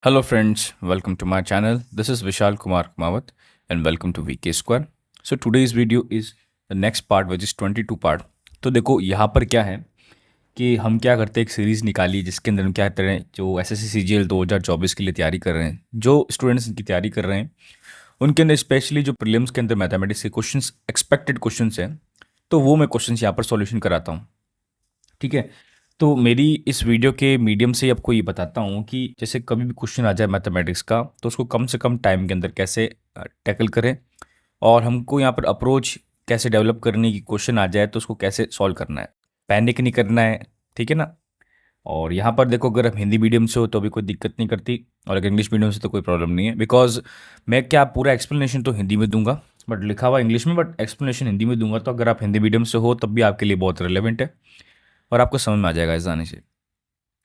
Hello friends, welcome to my channel. This is Vishal Kumar Kumawat and welcome to VK Square. So today's video is the next part which is 22 part. तो देखो यहाँ पर क्या है कि हम क्या करते हैं, एक सीरीज़ निकाली जिसके अंदर हम क्या करते हैं, जो एसएससी सीजीएल 2024 के लिए तैयारी कर रहे हैं, जो स्टूडेंट्स इनकी तैयारी कर रहे हैं उनके अंदर स्पेशली जो प्रीलिम्स के अंदर मैथमेटिक्स के क्वेश्चंस एक्सपेक्टेड क्वेश्चंस हैं, तो वो मैं क्वेश्चंस यहाँ पर सॉल्यूशन कराता हूँ। ठीक है। तो मेरी इस वीडियो के मीडियम से आपको ये बताता हूँ कि जैसे कभी भी क्वेश्चन आ जाए मैथमेटिक्स का तो उसको कम से कम टाइम के अंदर कैसे टैकल करें, और हमको यहाँ पर अप्रोच कैसे डेवलप करनी की क्वेश्चन आ जाए तो उसको कैसे सॉल्व करना है, पैनिक नहीं करना है। ठीक है ना। और यहाँ पर देखो, अगर आप हिंदी मीडियम से हो तो भी कोई दिक्कत नहीं करती, और अगर इंग्लिश मीडियम से तो कोई प्रॉब्लम नहीं है, बिकॉज मैं क्या पूरा एक्सप्लेनेशन तो हिंदी में दूंगा बट लिखा हुआ इंग्लिश में, बट एक्सप्लेनेशन हिंदी में दूंगा। तो अगर आप हिंदी मीडियम से हो तब भी आपके लिए बहुत रिलेवेंट है और आपको समझ में आ जाएगा इस आने से।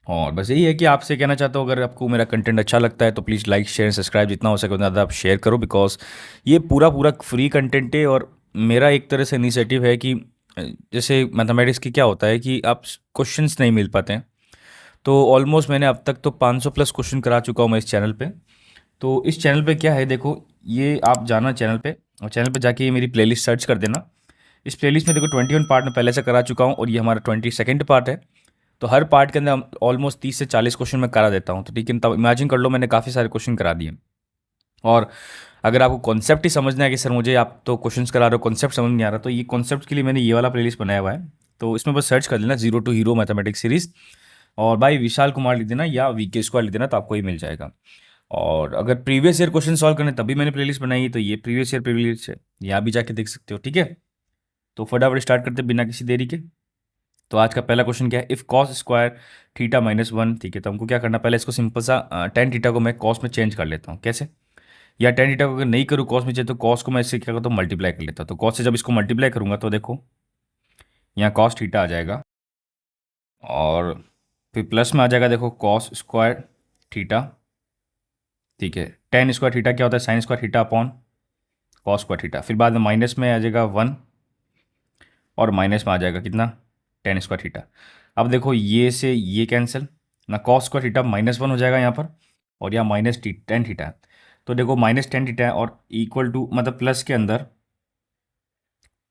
और बस यही है कि आपसे कहना चाहता हूँ, अगर आपको मेरा कंटेंट अच्छा लगता है तो प्लीज़ लाइक शेयर सब्सक्राइब जितना हो सके उतना ज़्यादा आप शेयर करो, बिकॉज ये पूरा पूरा फ्री कंटेंट है। और मेरा एक तरह से इनिशिएटिव है कि जैसे मैथमेटिक्स की क्या होता है कि आप क्वेश्चंस नहीं मिल पाते हैं, तो ऑलमोस्ट मैंने अब तक तो 500 प्लस क्वेश्चन करा चुका हूँ मैं इस चैनल पे। तो इस चैनल पे क्या है, देखो ये आप जाना चैनल पे, और चैनल पे जाके ये मेरी प्लेलिस्ट सर्च कर देना। इस प्लेलिस्ट में देखो 21 पार्ट में पहले से करा चुका हूँ और ये हमारा 22nd पार्ट है। तो हर पार्ट के अंदर ऑलमोस्ट 30 से 40 क्वेश्चन मैं करा देता हूँ। तो ठीक है, तब इमेजिन कर लो मैंने काफ़ी सारे क्वेश्चन करा दिए। और अगर आपको कॉन्सेप्ट ही समझना है कि सर मुझे आप तो क्वेश्चंस करा रहे हो, कॉन्सेप्ट समझ नहीं आ रहा, तो ये कॉन्सेप्ट के लिए मैंने ये वाला प्लेलिस्ट बनाया हुआ है। तो इसमें बस सर्च कर लेना zero to hero mathematics series, और भाई विशाल कुमार लिख देना या वीके स्क्वायर लिख देना तो आपको ही मिल जाएगा। और अगर प्रीवियस ईयर क्वेश्चन सॉल्व करने तभी मैंने प्लेलिस्ट बनाई है, तो ये प्रीवियस ईयर प्लेलिस्ट है, यहाँ भी जाके देख सकते हो। ठीक है। तो फटाफट स्टार्ट करते हैं बिना किसी देरी के। तो आज का पहला क्वेश्चन क्या है, if cos square theta minus one. ठीक है, तो हमको क्या करना, पहले इसको सिंपल सा टेन थीटा को मैं कॉस में चेंज कर लेता हूँ। कैसे, या टेन थीटा को अगर नहीं करूँ कॉस में चाहिए तो कॉस को मैं इससे क्या करता हूँ, मल्टीप्लाई कर लेता हूँ। तो कॉस से जब इसको मल्टीप्लाई करूँगा तो देखो यहाँ कॉस थीटा आ जाएगा, और फिर प्लस में आ जाएगा देखो कॉस स्क्वायर थीटा। ठीक है, टेन स्क्वायर थीटा क्या होता है, sine square theta upon cos square theta. फिर बाद में माइनस में आ जाएगा वन, और माइनस में आ जाएगा कितना, टेन स्क्वायर थीटा। अब देखो ये से ये कैंसिल ना, cos square theta minus one हो जाएगा यहाँ पर, और यहाँ माइनस टेन थीटा है। तो देखो माइनस टेन थीटा है और इक्वल टू मतलब प्लस के अंदर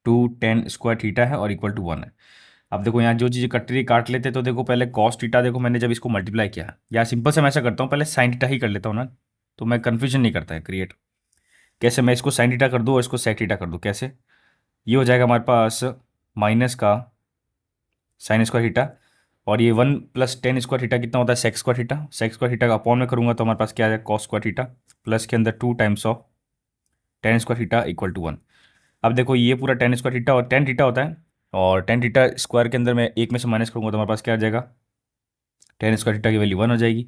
टू टेन स्क्वायर थीटा है और इक्वल टू वन है। अब देखो यहाँ जो चीज़ें कट रही काट लेते, तो देखो पहले कॉस थीटा, देखो मैंने जब इसको मल्टीप्लाई किया, या सिंपल से मैं ऐसा करता हूँ पहले साइन थीटा ही कर लेता हूँ ना, तो मैं कन्फ्यूजन नहीं करता है क्रिएट। कैसे, मैं इसको साइन थीटा कर दूँ और इसको सेक थीटा कर दूँ, कैसे, ये हो जाएगा हमारे पास माइनस का साइन स्क्वायर थीटा, और ये one plus ten square theta कितना होता है, sex square theta. Sex square theta का अपॉन में करूँगा तो हमारे पास क्या आ जाएगा, कॉस स्क्वायर थीटा, प्लस के अंदर two times of tan square theta equal to one. अब देखो ये पूरा टेन स्क्वायर थीटा और टेन थीटा होता है, और टेन थीटा स्क्वायर के अंदर मैं एक में से माइनस करूँगा तो हमारे पास क्या आ जाएगा, टेन स्क्वायर थीटा की वैल्यू वन हो जाएगी।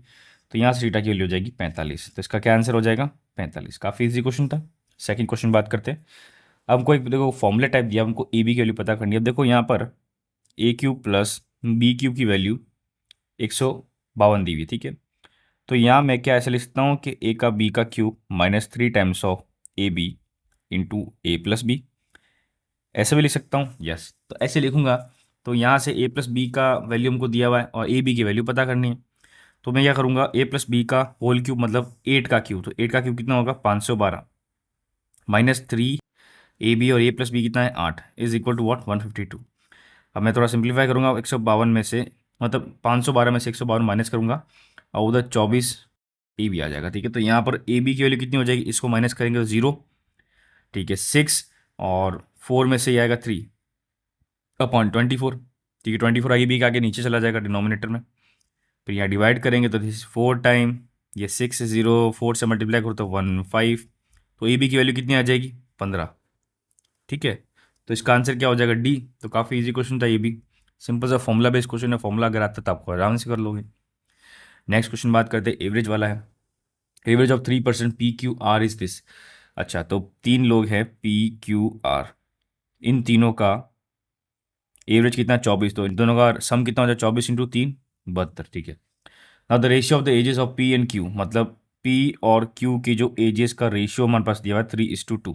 तो यहाँ से थीटा की वैल्यू हो जाएगी 45। तो इसका क्या आंसर हो जाएगा, 45। काफ़ी इजी क्वेश्चन था। सेकंड क्वेश्चन बात करते हैं। अब हमको एक देखो फॉर्मूला टाइप दिया, हमको ए बी की वैल्यू पता करनी है। अब देखो यहाँ पर ए क्यूब प्लस बी क्यूब की वैल्यू 152 दी हुई। ठीक है, तो यहाँ मैं क्या ऐसे लिख सकता हूँ कि ए का बी का cube minus three times of a b into a plus b, ऐसे भी लिख सकता हूँ। यस, तो ऐसे लिखूंगा। तो यहाँ से ए प्लस बी का वैल्यू हमको दिया हुआ है और ए बी की वैल्यू पता करनी है। तो मैं क्या करूँगा, ए प्लस बी का होल क्यूब मतलब एट का क्यूब, तो एट का क्यूब कितना होगा 512, माइनस थ्री ए बी और ए प्लस बी कितना है 8, इज इक्वल टू वॉट 152। अब मैं थोड़ा सिंप्लीफाई करूँगा, 152 में से मतलब 512 में से 152 माइनस करूँगा और उधर 24 ए बी आ जाएगा। ठीक है, तो यहाँ पर ए बी की वैल्यू कितनी हो जाएगी, इसको माइनस करेंगे तो जीरो। ठीक है, सिक्स और फोर में से ये आएगा थ्री अपॉन 24। ठीक है, 24 आगे बी के आगे नीचे चला जाएगा डिनोमिनेटर में। फिर यहाँ डिवाइड करेंगे तो दिस फोर टाइम, ये सिक्स जीरो, फोर से मल्टीप्लाई करो तो 15। तो ए बी की वैल्यू कितनी आ जाएगी 15। ठीक है, तो इसका आंसर क्या हो जाएगा डी। तो काफ़ी इजी क्वेश्चन था ये भी, सिंपल सा फॉर्मूला बेस्ड क्वेश्चन है। फॉर्मूला अगर आता तो आपको आराम से कर लोगे। नेक्स्ट क्वेश्चन बात करते हैं, एवरेज वाला है। Average of 3% P Q R is this. अच्छा, तो तीन लोग हैं पी क्यू आर, इन तीनों का एवरेज कितना 24, तो इन दोनों का सम कितना हो जाए 24 इंटू तीन 72। ठीक है, now the ratio of the ages of P and Q, मतलब पी और क्यू के जो एजेस का रेशियो हमारे पास दिया हुआ है 3:2,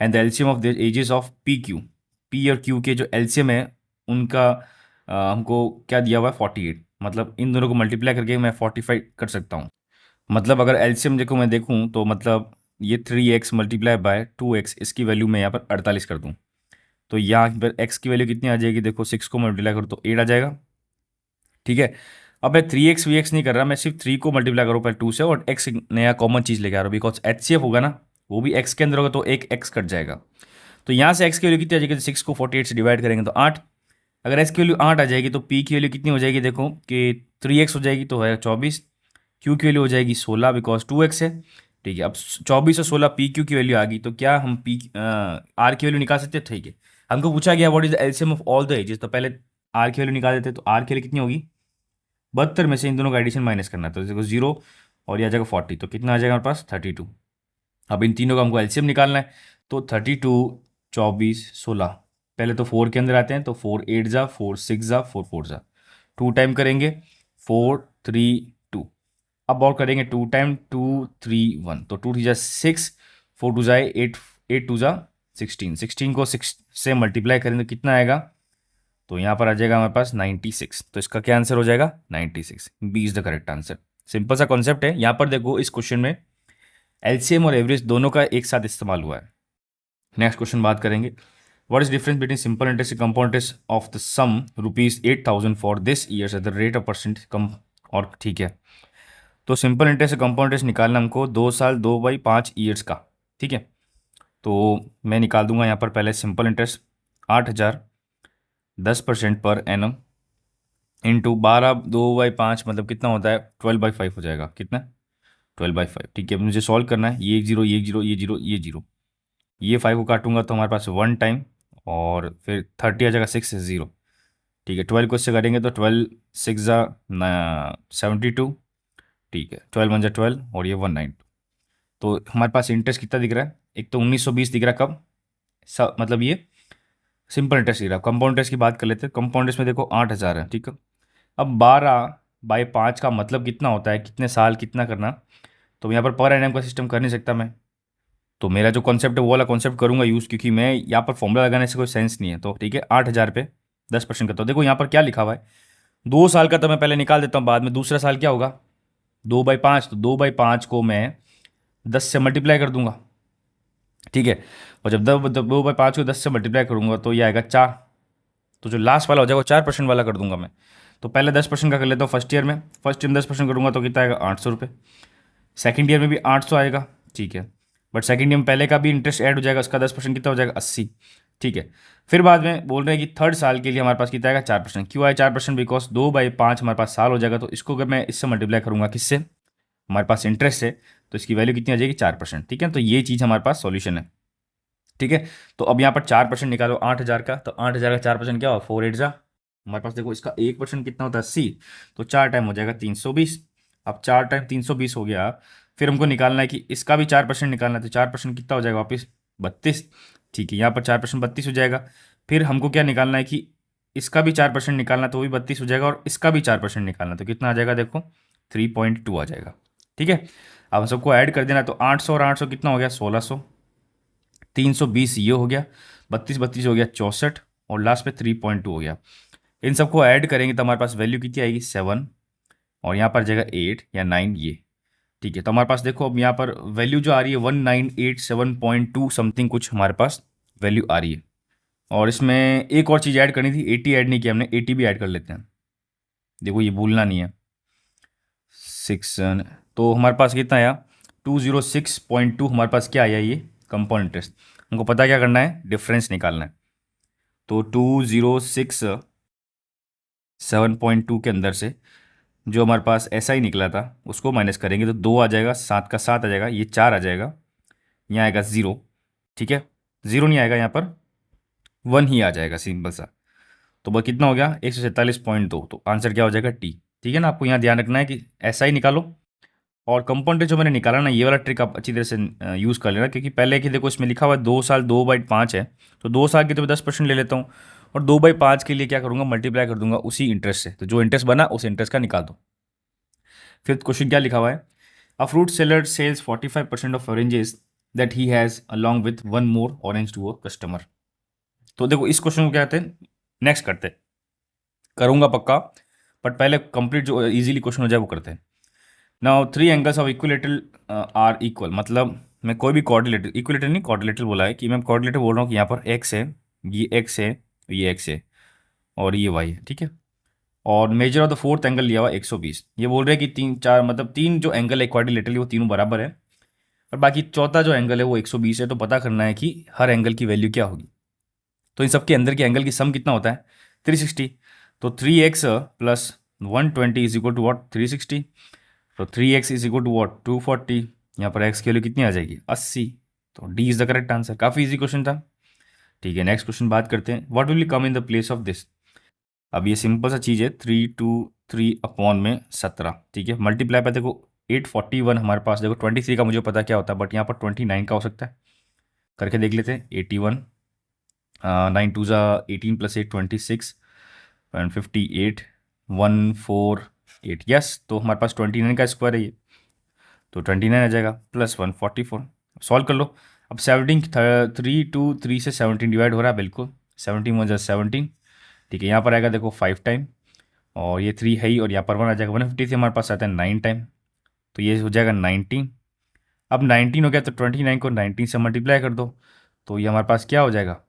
and the LCM of the ages of P Q. P और क्यू के जो एलसीएम है उनका हमको क्या दिया हुआ है 48, मतलब इन दोनों को मल्टीप्लाई करके मैं 45 कर सकता हूँ। मतलब अगर एलसीएम देखो मैं देखूँ तो मतलब ये 3x मल्टीप्लाई बाय 2x, इसकी वैल्यू मैं यहाँ पर 48 कर दूँ तो यहाँ पर x की वैल्यू कितनी आ जाएगी, देखो 6 को मल्टीप्लाई करो तो 8 आ जाएगा। ठीक है, अब मैं 3x वी एक्स नहीं कर रहा, मैं सिर्फ 3 को मल्टीप्लाई करूँ पहले 2 से और x नया कॉमन चीज़ लेके आ रहा हूँ, बिकॉज एचसीएफ होगा ना, वो भी x के अंदर होगा तो एक x कट जाएगा। तो यहाँ से x की वैल्यू कितनी आ जाएगी, 6 को 48 से डिवाइड करेंगे तो 8। अगर x की वैल्यू 8 आ जाएगी तो p की वैल्यू कितनी हो जाएगी, देखो कि 3x हो जाएगी तो है 24, q की वैल्यू हो जाएगी 16 बिकॉज 2x है। ठीक है, अब 24 और 16 पी क्यू की वैल्यू आ गई तो क्या हम पी आर की वैल्यू निकाल सकते हैं। ठीक है, हमको पूछा गया what is the LCM of all the ages, तो पहले आर की वैल्यू निकाल देते हैं। तो आर की वैल्यू कितनी होगी, 72 में से इन दोनों का एडिशन माइनस करना है तो देखो 0 और ये आ जाएगा 40, तो कितना आ जाएगा हमारे पास 32। अब इन तीनों का हमको एलसीएम निकालना है तो 32, 24, 16, पहले तो 4 के अंदर आते हैं तो 4 8 जा, 4 6 जा, 4 4 जा, 2 टाइम करेंगे 4 3 2, अब और करेंगे 2 टाइम 2 3 1, तो 2 3 जा 6, 4 2 जाए 8, 8 2 जा 16, 16 को 6 से मल्टीप्लाई करेंगे तो कितना आएगा, तो यहाँ पर आ जाएगा हमारे पास 96। तो इसका क्या आंसर हो जाएगा 96, B is the correct answer. Simple सा कॉन्सेप्ट है, यहाँ पर देखो इस क्वेश्चन में एलसीएम और एवरेज दोनों का एक साथ इस्तेमाल हुआ है। नेक्स्ट क्वेश्चन बात करेंगे, what is difference between simple interest compound interest of the sum ₹8,000 for this years at the rate of percent कम। और ठीक है, तो सिंपल इंटरेस्ट से कंपाउंड इंटरेस्ट निकालना हमको 2 साल 2/5 ईयर्स का। ठीक है, तो मैं निकाल दूंगा यहाँ पर पहले simple interest 8,000 10% per annum into 12/2/5 मतलब कितना होता है 12/5 हो जाएगा, कितना 12/5। ठीक है, अब मुझे सॉल्व करना है, ये एक जीरो ये एक जीरो ये जीरो ये जीरो, ये 5 को काटूंगा तो हमारे पास 1 टाइम और फिर 30 आ जाएगा 6 0। ठीक है, 12 को इससे करेंगे तो 12 6 जा 72। ठीक है, 12 1 जा 12 और ये 192। तो हमारे पास इंटरेस्ट कितना दिख रहा है, एक तो 1920 दिख रहा है कब, मतलब ये सिंपल इंटरेस्ट दिख रहा है। कंपाउंड इंटरेस्ट की बात कर लेते हैं, कंपाउंड इंटरेस्ट में देखो 8,000 है। ठीक है, अब 12/5 का मतलब कितना होता है, कितने साल कितना करना, तो यहाँ पर एनम का सिस्टम कर नहीं सकता मैं, तो मेरा जो कॉन्सेप्ट है वो वाला कॉन्सेप्ट करूंगा यूज़, क्योंकि मैं यहाँ पर फॉर्मूला लगाने से कोई सेंस नहीं है। तो ठीक है, 8,000 पे 10% करता हूँ, देखो यहाँ पर क्या लिखा हुआ है 2 साल का, तो मैं पहले निकाल देता हूँ, बाद में दूसरा साल क्या होगा 2/5, तो 2/5 को मैं 10 से मल्टीप्लाई कर दूंगा। ठीक है, और जब 2/5 को 10 से मल्टीप्लाई करूंगा तो ये आएगा 4, तो जो लास्ट वाला हो जाएगा वो 4% वाला कर दूंगा मैं। तो पहले 10% का कर लेता हूँ फर्स्ट ईयर में, फर्स्ट ईयर में 10% करूँगा तो कितना आएगा 800 रुपये, सेकेंड ईयर में भी 800 आएगा। ठीक है, बट सेकेंड ईयर में पहले का भी इंटरेस्ट ऐड हो जाएगा, उसका 10% कितना हो जाएगा 80। ठीक है, फिर बाद में बोल रहे हैं कि थर्ड साल के लिए हमारे पास कितना आएगा 4%, क्यों आए 4%, बिकॉज 2/5 हमारे पास साल हो जाएगा, तो इसको अगर मैं इससे मल्टीप्लाई करूँगा किससे, हमारे पास इंटरेस्ट है तो इसकी वैल्यू कितनी आ जाएगी 4%। ठीक है, तो ये चीज़ हमारे पास सॉल्यूशन है। ठीक है, तो अब यहाँ पर 4% निकालो 8,000 का, तो 8,000 का 4% क्या होगा 4 8 जा, हमारे पास देखो इसका 1% कितना होता है 80, तो 4 टाइम हो जाएगा 320। अब 4 टाइम 320 हो गया, फिर हमको निकालना है कि इसका भी 4% निकालना है, तो 4% कितना हो जाएगा वापस 32। ठीक है, यहाँ पर 4% 32 हो जाएगा, फिर हमको क्या निकालना है कि इसका भी 4% निकालना है तो वो भी 32 हो जाएगा, और इसका भी 4% निकालना है तो कितना आ जाएगा देखो 3.2 आ जाएगा। ठीक है, अब सबको ऐड कर देना, तो 800 और 800 कितना हो गया 1600, 320 ये हो गया, 32 32 हो गया 64, और लास्ट पे 3.2 हो गया। इन सबको ऐड करेंगे तो हमारे पास वैल्यू कितनी आएगी 7, और यहाँ पर जाएगा 8 या 9 ये। ठीक है, तो हमारे पास देखो अब यहाँ पर वैल्यू जो आ रही है 1987.2 समथिंग कुछ हमारे पास वैल्यू आ रही है। और इसमें एक और चीज़ ऐड करनी थी, 80 ऐड नहीं किया हमने, 80 भी ऐड कर लेते हैं, देखो ये भूलना नहीं है 6, तो हमारे पास कितना आया 206.2, हमारे पास क्या आया ये कंपाउंड इंटरेस्ट। हमको पता क्या करना है, डिफरेंस निकालना है, तो 2067.2 के अंदर से जो हमारे पास ऐसा ही निकला था उसको माइनस करेंगे तो 2 आ जाएगा, 7 का 7 आ जाएगा, ये 4 आ जाएगा, यहाँ आएगा 0। ठीक है, 0 नहीं आएगा, यहाँ पर 1 ही आ जाएगा सिंपल सा, तो वह कितना हो गया 147.2, तो आंसर क्या हो जाएगा टी। ठीक है ना, आपको यहाँ ध्यान रखना है कि ऐसा ही निकालो, और कंपाउंड जो मैंने निकाला ना ये वाला ट्रिक आप अच्छी तरह से यूज़ कर लेना, क्योंकि पहले कि देखो इसमें लिखा हुआ है 2 साल 2/5 है, तो 2 साल के तो मैं 10% ले लेता हूँ, और 2/5 के लिए क्या करूँगा मल्टीप्लाई कर दूंगा उसी इंटरेस्ट से, तो जो इंटरेस्ट बना उस इंटरेस्ट का निकाल दो। फिफ्थ क्वेश्चन क्या लिखा हुआ है, a fruit seller sells 45% of oranges that he has along with 1 more orange to a customer. तो देखो इस क्वेश्चन को क्या कहते हैं, नेक्स्ट करते हैं, करूँगा पक्का, बट पहले कंप्लीट जो इजीली क्वेश्चन हो जाए वो करते हैं। Now three angles of equilateral are equal, मतलब मैं कोई भी कोऑर्डिनेटर, इक्विलेटर नहीं कोऑर्डिनेटर बोला है कि मैं कोऑर्डिनेटर बोल रहा हूँ कि यहाँ पर एक्स है, ये एक्स है, ये एक्स है और ये वाई है, ठीक है। और measure of the fourth angle लिया हुआ 120। ये बोल रहे हैं कि तीन चार मतलब तीन जो एंगल है क्वाड्रिलेटरली वो तीनों बराबर है, और बाकी चौथा जो एंगल है वो 120 है। तो पता करना है कि हर एंगल की वैल्यू क्या होगी। तो इन सबके अंदर के एंगल की सम कितना होता है 360। तो 3x plus 120 is equal to what 360। तो 3x is equal to what 240। यहाँ पर x की वैल्यू कितनी आ जाएगी 80। तो D is the correct answer. काफ़ी इजी क्वेश्चन था। ठीक है, नेक्स्ट क्वेश्चन बात करते हैं। What will come in the place of this. अब ये सिंपल सा चीज़ है, 3 अपॉन में 17, ठीक है। मल्टीप्लाई पे देखो 841 हमारे पास, देखो 23 का मुझे पता क्या होता है, बट यहाँ पर 29 का हो सकता है। करके देख लेते हैं। 81, 9 2 ज़ा 18 प्लस 8 26 एंड 58 148। यस, तो हमारे पास 29 का स्क्वायर है ये, तो 29 आ जाएगा प्लस 144। सॉल्व कर लो। अब 3 से 17 डिवाइड हो रहा है, बिल्कुल 17 1 ज़ा 17, ठीक है। यहाँ पर आएगा देखो 5 टाइम, और ये 3 है ही, और यहाँ पर 1 आ जाएगा। 150 से हमारे पास आता है 9 टाइम, तो ये हो जाएगा 19। अब 19 हो गया तो 29 को 19 से मल्टीप्लाई कर दो, तो ये हमारे पास क्या हो जाएगा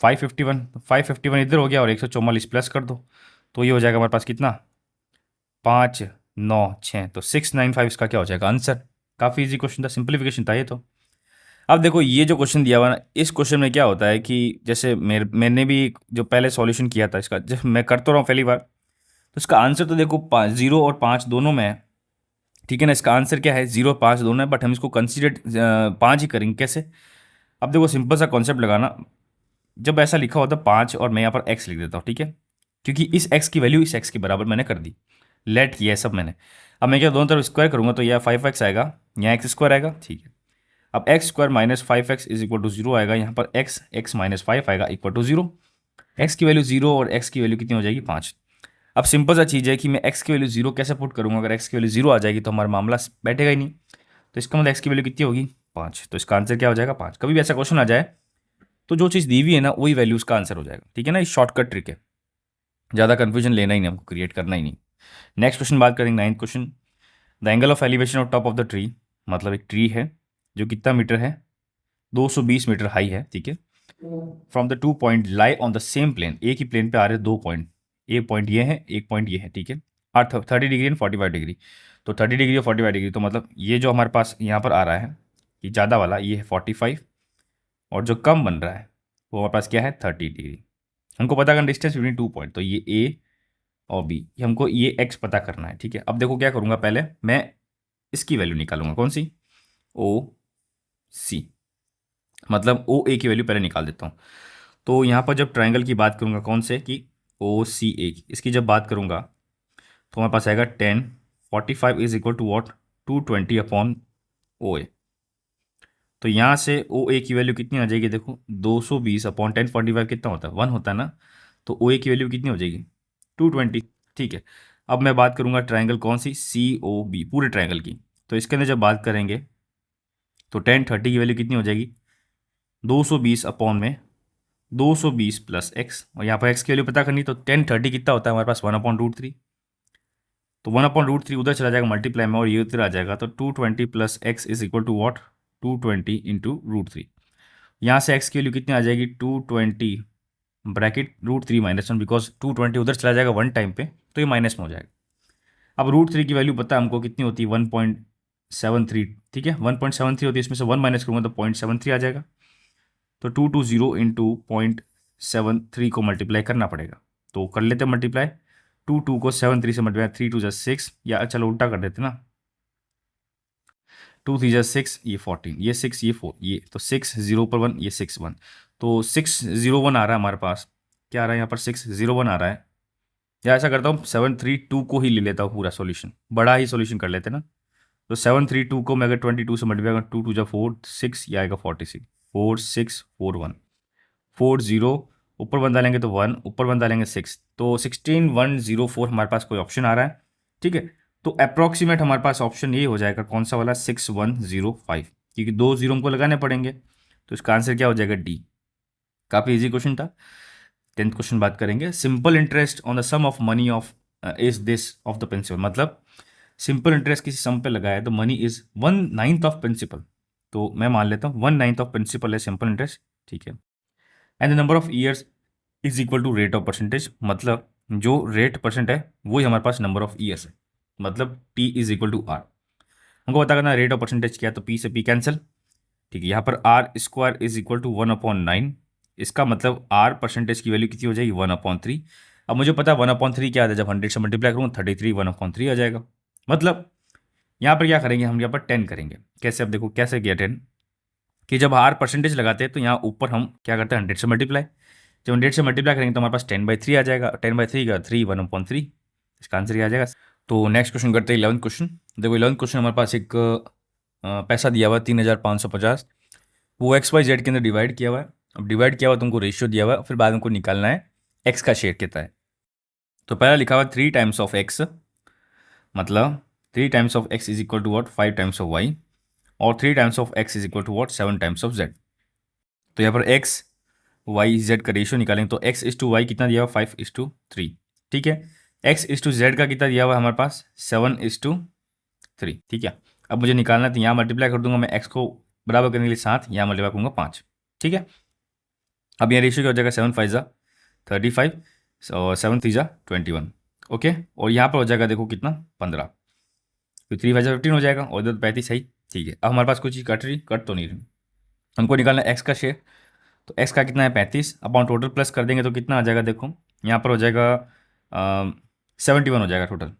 551। 551 इधर हो गया, और 144 प्लस कर दो, तो ये हो जाएगा हमारे पास कितना 5 9 6, तो 695 इसका क्या हो जाएगा आंसर। काफ़ी इजी क्वेश्चन था, सिंप्लीफिकेशन था ये तो। अब देखो ये जो क्वेश्चन दिया हुआ ना, इस क्वेश्चन में क्या होता है कि जैसे मैंने भी जो पहले सॉल्यूशन किया था इसका, जब मैं करता रहा हूँ पहली बार, तो इसका आंसर तो देखो 0 और 5 दोनों में है, ठीक है ना। इसका आंसर क्या है 0 और 5 दोनों है, बट हम इसको कंसीडर 5 ही करेंगे। कैसे? अब देखो सिंपल सा कॉन्सेप्ट लगाना। जब ऐसा लिखा होता है 5 और मैं यहाँ पर x लिख देता हूँ, ठीक है, क्योंकि इस x की वैल्यू इस x के बराबर मैंने कर दी, लेट किया है सब मैंने। अब मैं क्या दोनों तरफ स्क्वायर करूंगा, तो यह 5x आएगा, यहाँ एक्स स्क्वायर आएगा, ठीक है। अब x square minus 5x is equal to 0 आएगा, यहाँ पर x माइनस 5 आएगा इक्वल टू 0। एक्स की वैल्यू 0 और x की वैल्यू कितनी हो जाएगी 5। अब सिंपल सा चीज़ है कि मैं x की वैल्यू 0 कैसे पुट करूंगा। अगर x की वैल्यू 0 आ जाएगी तो हमारा मामला बैठेगा ही नहीं। तो इसका मतलब x की वैल्यू कितनी होगी 5, तो इसका आंसर क्या हो जाएगा 5। कभी भी ऐसा क्वेश्चन आ जाए तो जो चीज़ दी हुई है ना वही वैल्यू उसका आंसर हो जाएगा, ठीक है ना। ये शॉर्टकट ट्रिक है, ज़्यादा कन्फ्यूजन लेना ही नहीं, हमको क्रिएट करना ही नहीं। नेक्स्ट क्वेश्चन बात करेंगे, 9th question. The angle of elevation of top of the tree, मतलब एक ट्री है जो कितना मीटर है 220 मीटर हाई है, ठीक है। From the 2 point lie on the same plane, एक ही प्लेन पे आ रहे 2 पॉइंट, एक पॉइंट ये है एक पॉइंट ये है, ठीक है। और 30 डिग्री एंड 45 डिग्री। तो 30 डिग्री और 45 डिग्री, तो मतलब ये जो हमारे पास यहाँ पर आ रहा है ये ज़्यादा वाला ये है 45, और जो कम बन रहा है वो हमारे पास क्या है 30 डिग्री। हमको पता करना डिस्टेंस बिटवीन 2 पॉइंट, तो ये ए और बी, हमको ये एक्स पता करना है, ठीक है। अब देखो क्या करूँगा, पहले मैं इसकी वैल्यू निकालूंगा, कौन सी ओ सी, मतलब ओ ए की वैल्यू पहले निकाल देता हूँ। तो यहाँ पर जब ट्राइंगल की बात करूँगा कौन से कि ओ सी ए की, इसकी जब बात करूँगा तो हमारे पास आएगा 10 45 is equal to what 220 upon O A. तो यहाँ से ओ ए की वैल्यू कितनी आ जाएगी, देखो 220 अपॉन 10 45 कितना होता है 1 होता है ना। तो ओ ए की वैल्यू कितनी हो जाएगी 220, ठीक है। अब मैं बात करूँगा ट्राइंगल कौन सी सी ओ बी, पूरे ट्राइंगल की। तो इसके अंदर जब बात करेंगे तो 10 30 की वैल्यू कितनी हो जाएगी 220 अपॉन में 220 प्लस एक्स, और यहाँ पर एक्स की वैल्यू पता करनी, तो 10 30 कितना होता है हमारे पास 1/√3। तो 1/√3 उधर चला जाएगा मल्टीप्लाई में, और ये उधर आ जाएगा, तो 220 plus x is equal to what 220 into √3। यहाँ से एक्स की वैल्यू कितनी आ जाएगी 220 ब्रैकेट √3 -1, बिकॉज 220 उधर चला जाएगा 1 टाइम पे, तो ये माइनस में हो जाएगा। अब √3 की वैल्यू पता है हमको कितनी होती है 1.73, ठीक है। 1.73 होती है, इसमें से 1 माइनस करूँगा तो 0.73 आ जाएगा। तो 220 इंटू 0.73 को मल्टीप्लाई करना पड़ेगा, तो कर लेते हैं मल्टीप्लाई। 2 को 73 से मल्टीप्लाई, 3 2 6, या चलो उल्टा कर देते ना, 2 3 6, ये 14, ये 6 ये 4 ये, तो 6 0 पर 1, ये 6 1, तो 601 आ रहा है हमारे पास। क्या आ रहा है यहाँ पर 601 आ रहा है। या ऐसा करता हूँ 732 को ही ले लेता हूँ पूरा सॉल्यूशन, बड़ा ही सॉल्यूशन कर लेते हैं ना। तो 732 को मैं अगर 22 से मल्टीप्लाई करूँ 2 2 4 6, ये आएगा 46, 4641 40, ऊपर 1 डालेंगे तो 1, ऊपर 1 डालेंगे 6, तो 16104 हमारे पास कोई ऑप्शन आ रहा है, ठीक है। तो अप्रॉक्सीमेट हमारे पास ऑप्शन ये हो जाएगा कौन सा वाला 6105, क्योंकि 2 जीरो हमको लगाने पड़ेंगे, तो इसका आंसर क्या हो जाएगा डी। काफ़ी इजी क्वेश्चन था। 10th क्वेश्चन बात करेंगे। Simple interest on the sum of money of is this of the principal, मतलब सिंपल इंटरेस्ट किसी सम पे लगाया तो मनी इज 1/9 ऑफ प्रिंसिपल, तो मैं मान लेता हूँ 1/9 ऑफ प्रिंसिपल है सिंपल इंटरेस्ट, ठीक है। And the number of years is equal to rate of percentage, मतलब जो रेट परसेंट है वही हमारे पास नंबर ऑफ ईयर्स है, मतलब t is equal to r. हमको पता करना रेट ऑफ परसेंटेज क्या है, तो पी से पी कैंसिल, ठीक है। यहाँ पर r square is equal to 1/9, इसका मतलब आर परसेंटेज की वैल्यू कितनी हो जाएगी 1/3। अब मुझे पता है 1/3 क्या आता है, जब 100 से मल्टीप्लाई करूँगा 33 1/3 आ जाएगा। मतलब यहाँ पर क्या करेंगे हम, यहाँ पर 10 करेंगे। कैसे, अब देखो कैसे किया 10, कि जब आर परसेंटेज लगाते हैं तो यहाँ ऊपर हम क्या करते हैं 100 से मल्टीप्लाई, जब 100 से मल्टीप्लाई करेंगे तो हमारे पास 10/3 आ जाएगा, 10/3 का 3 1/3, इसका आंसर क्या आ जाएगा। तो नेक्स्ट क्वेश्चन करते हैं 11th क्वेश्चन। देखो 11th क्वेश्चन हमारे पास एक पैसा दिया हुआ है 3550, वो एक्स वाई जेड के अंदर डिवाइड किया हुआ है। अब डिवाइड किया हुआ तुमको रेशियो दिया हुआ है, फिर बाद में को निकालना है एक्स का शेयर कितना है। तो पहला लिखा हुआ 3 टाइम्स ऑफ एक्स, मतलब 3 times of x is equal to what 5 times of y, और 3 times of x is equal to what 7 times of z. तो यहाँ पर एक्स वाई जेड का रेशियो निकालेंगे तो एक्स इज टू वाई कितना दिया हुआ 5:3, ठीक है। एक्स इज टू जेड का कितना दिया हुआ है हमारे पास 7:3, ठीक है। अब मुझे निकालना है तो यहाँ मल्टीप्लाई कर दूंगा मैं एक्स को बराबर करने के लिए 7, यहाँ मल्टीप्लाई करूँगा 5, ठीक है। अब यहाँ रेशियो क्या हो जाएगा 7 5 जा 35 और 7 3 जा 21, ओके। और यहाँ पर हो जाएगा देखो कितना 15, तो 3 5 जा 15 हो जाएगा, और इधर 35 सही, ठीक है। अब हमारे पास कोई चीज़ कट रही, कट तो नहीं रही, हमको निकालना है एक्स का शेयर। तो एक्स का कितना है 35, अपॉन टोटल प्लस कर देंगे तो कितना आ जाएगा, देखो यहाँ पर हो जाएगा 71 हो जाएगा टोटल,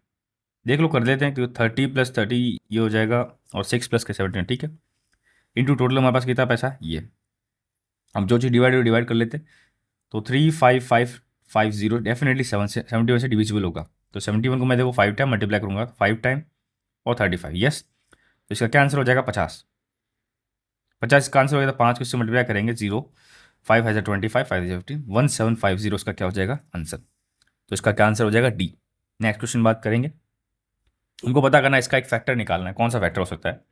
देख लो कर लेते हैं, क्योंकि 30 + 30 ये हो जाएगा, और 6 + 71, ठीक है। इंटू टोटल हमारे पास कितना पैसा है ये, हम जो चीज़ डिवाइड कर लेते हैं। तो 35550 डेफिनेटली 71 से डिविजिबल होगा, तो 71 को मैं देखो 5 टाइम मल्टीप्लाई करूँगा, 5 टाइम और 35, यस। तो इसका क्या आंसर हो जाएगा 50, 50 का आंसर हो जाएगा, 5 को इससे मल्टीप्लाई करेंगे 0 5 5 25 5 15 1750, इसका क्या हो जाएगा आंसर। तो इसका क्या आंसर हो जाएगा डी। नेक्स्ट क्वेश्चन बात करेंगे, उनको पता करना है इसका एक फैक्टर निकालना है, कौन सा फैक्टर हो सकता है।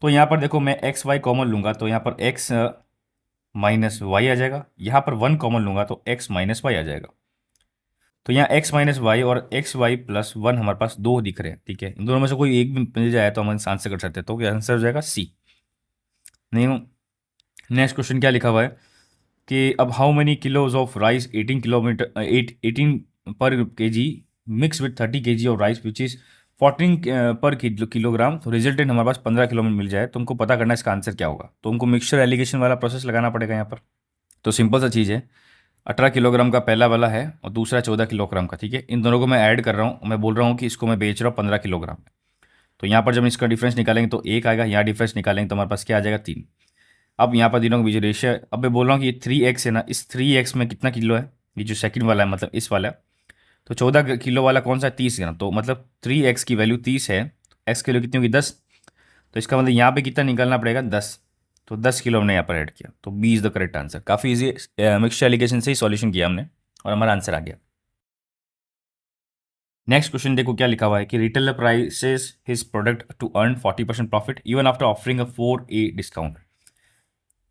तो यहाँ पर देखो मैं एक्स वाई कॉमन लूँगा तो यहाँ पर एक्स माइनस वाई आ जाएगा, यहाँ पर 1 कॉमन लूँगा तो एक्स माइनस वाई आ जाएगा। तो यहाँ एक्स माइनस वाई और एक्स वाई प्लस 1 हमारे पास दो दिख रहे हैं, ठीक है। इन दोनों में से कोई एक भी मिल जाए तो हम आंसर कर सकते हैं, तो क्या आंसर हो जाएगा सी। नहीं, नेक्स्ट क्वेश्चन क्या लिखा हुआ है कि अब how many kilos of rice 18 पर K G mix with 30 kg of rice which is 14 पर किलोग्राम, तो रिजल्टेंट हमारे पास 15 किलो में मिल जाए, तो हमको पता करना है इसका आंसर क्या होगा। तो हमको मिक्सचर एलिगेशन वाला प्रोसेस लगाना पड़ेगा यहाँ पर। तो सिंपल सा चीज़ है, 18 किलोग्राम का पहला वाला है और दूसरा 14 किलोग्राम का, ठीक है। इन दोनों को मैं ऐड कर रहा हूँ, मैं बोल रहा हूँ कि इसको मैं बेच रहा हूँ 15 किलोग्राम में। तो यहाँ पर जब इसका डिफरेंस निकालेंगे तो 1 आएगा, यहाँ डिफरेंस निकालेंगे तो हमारे पास क्या आ जाएगा 3। अब यहाँ पर तीनों के बीच रेशियो है, अब मैं बोल रहा हूँ कि ये 3x है ना, इस 3x में कितना किलो है, ये जो सेकंड वाला है मतलब इस वाला, तो 14 किलो वाला कौन सा है 30 ग्राम, तो मतलब 3x की वैल्यू 30 है, x की वैल्यू कितनी होगी 10, तो इसका मतलब यहाँ पे कितना निकालना पड़ेगा 10, तो 10 किलो हमने यहाँ पर ऐड किया, तो B is the correct answer. काफ़ी इजी मिक्सचर एलिगेशन से ही सॉल्यूशन किया हमने और हमारा आंसर आ गया। नेक्स्ट क्वेश्चन देखो क्या लिखा हुआ है कि retailer prices his product to earn 40% profit even after offering a 4A discount.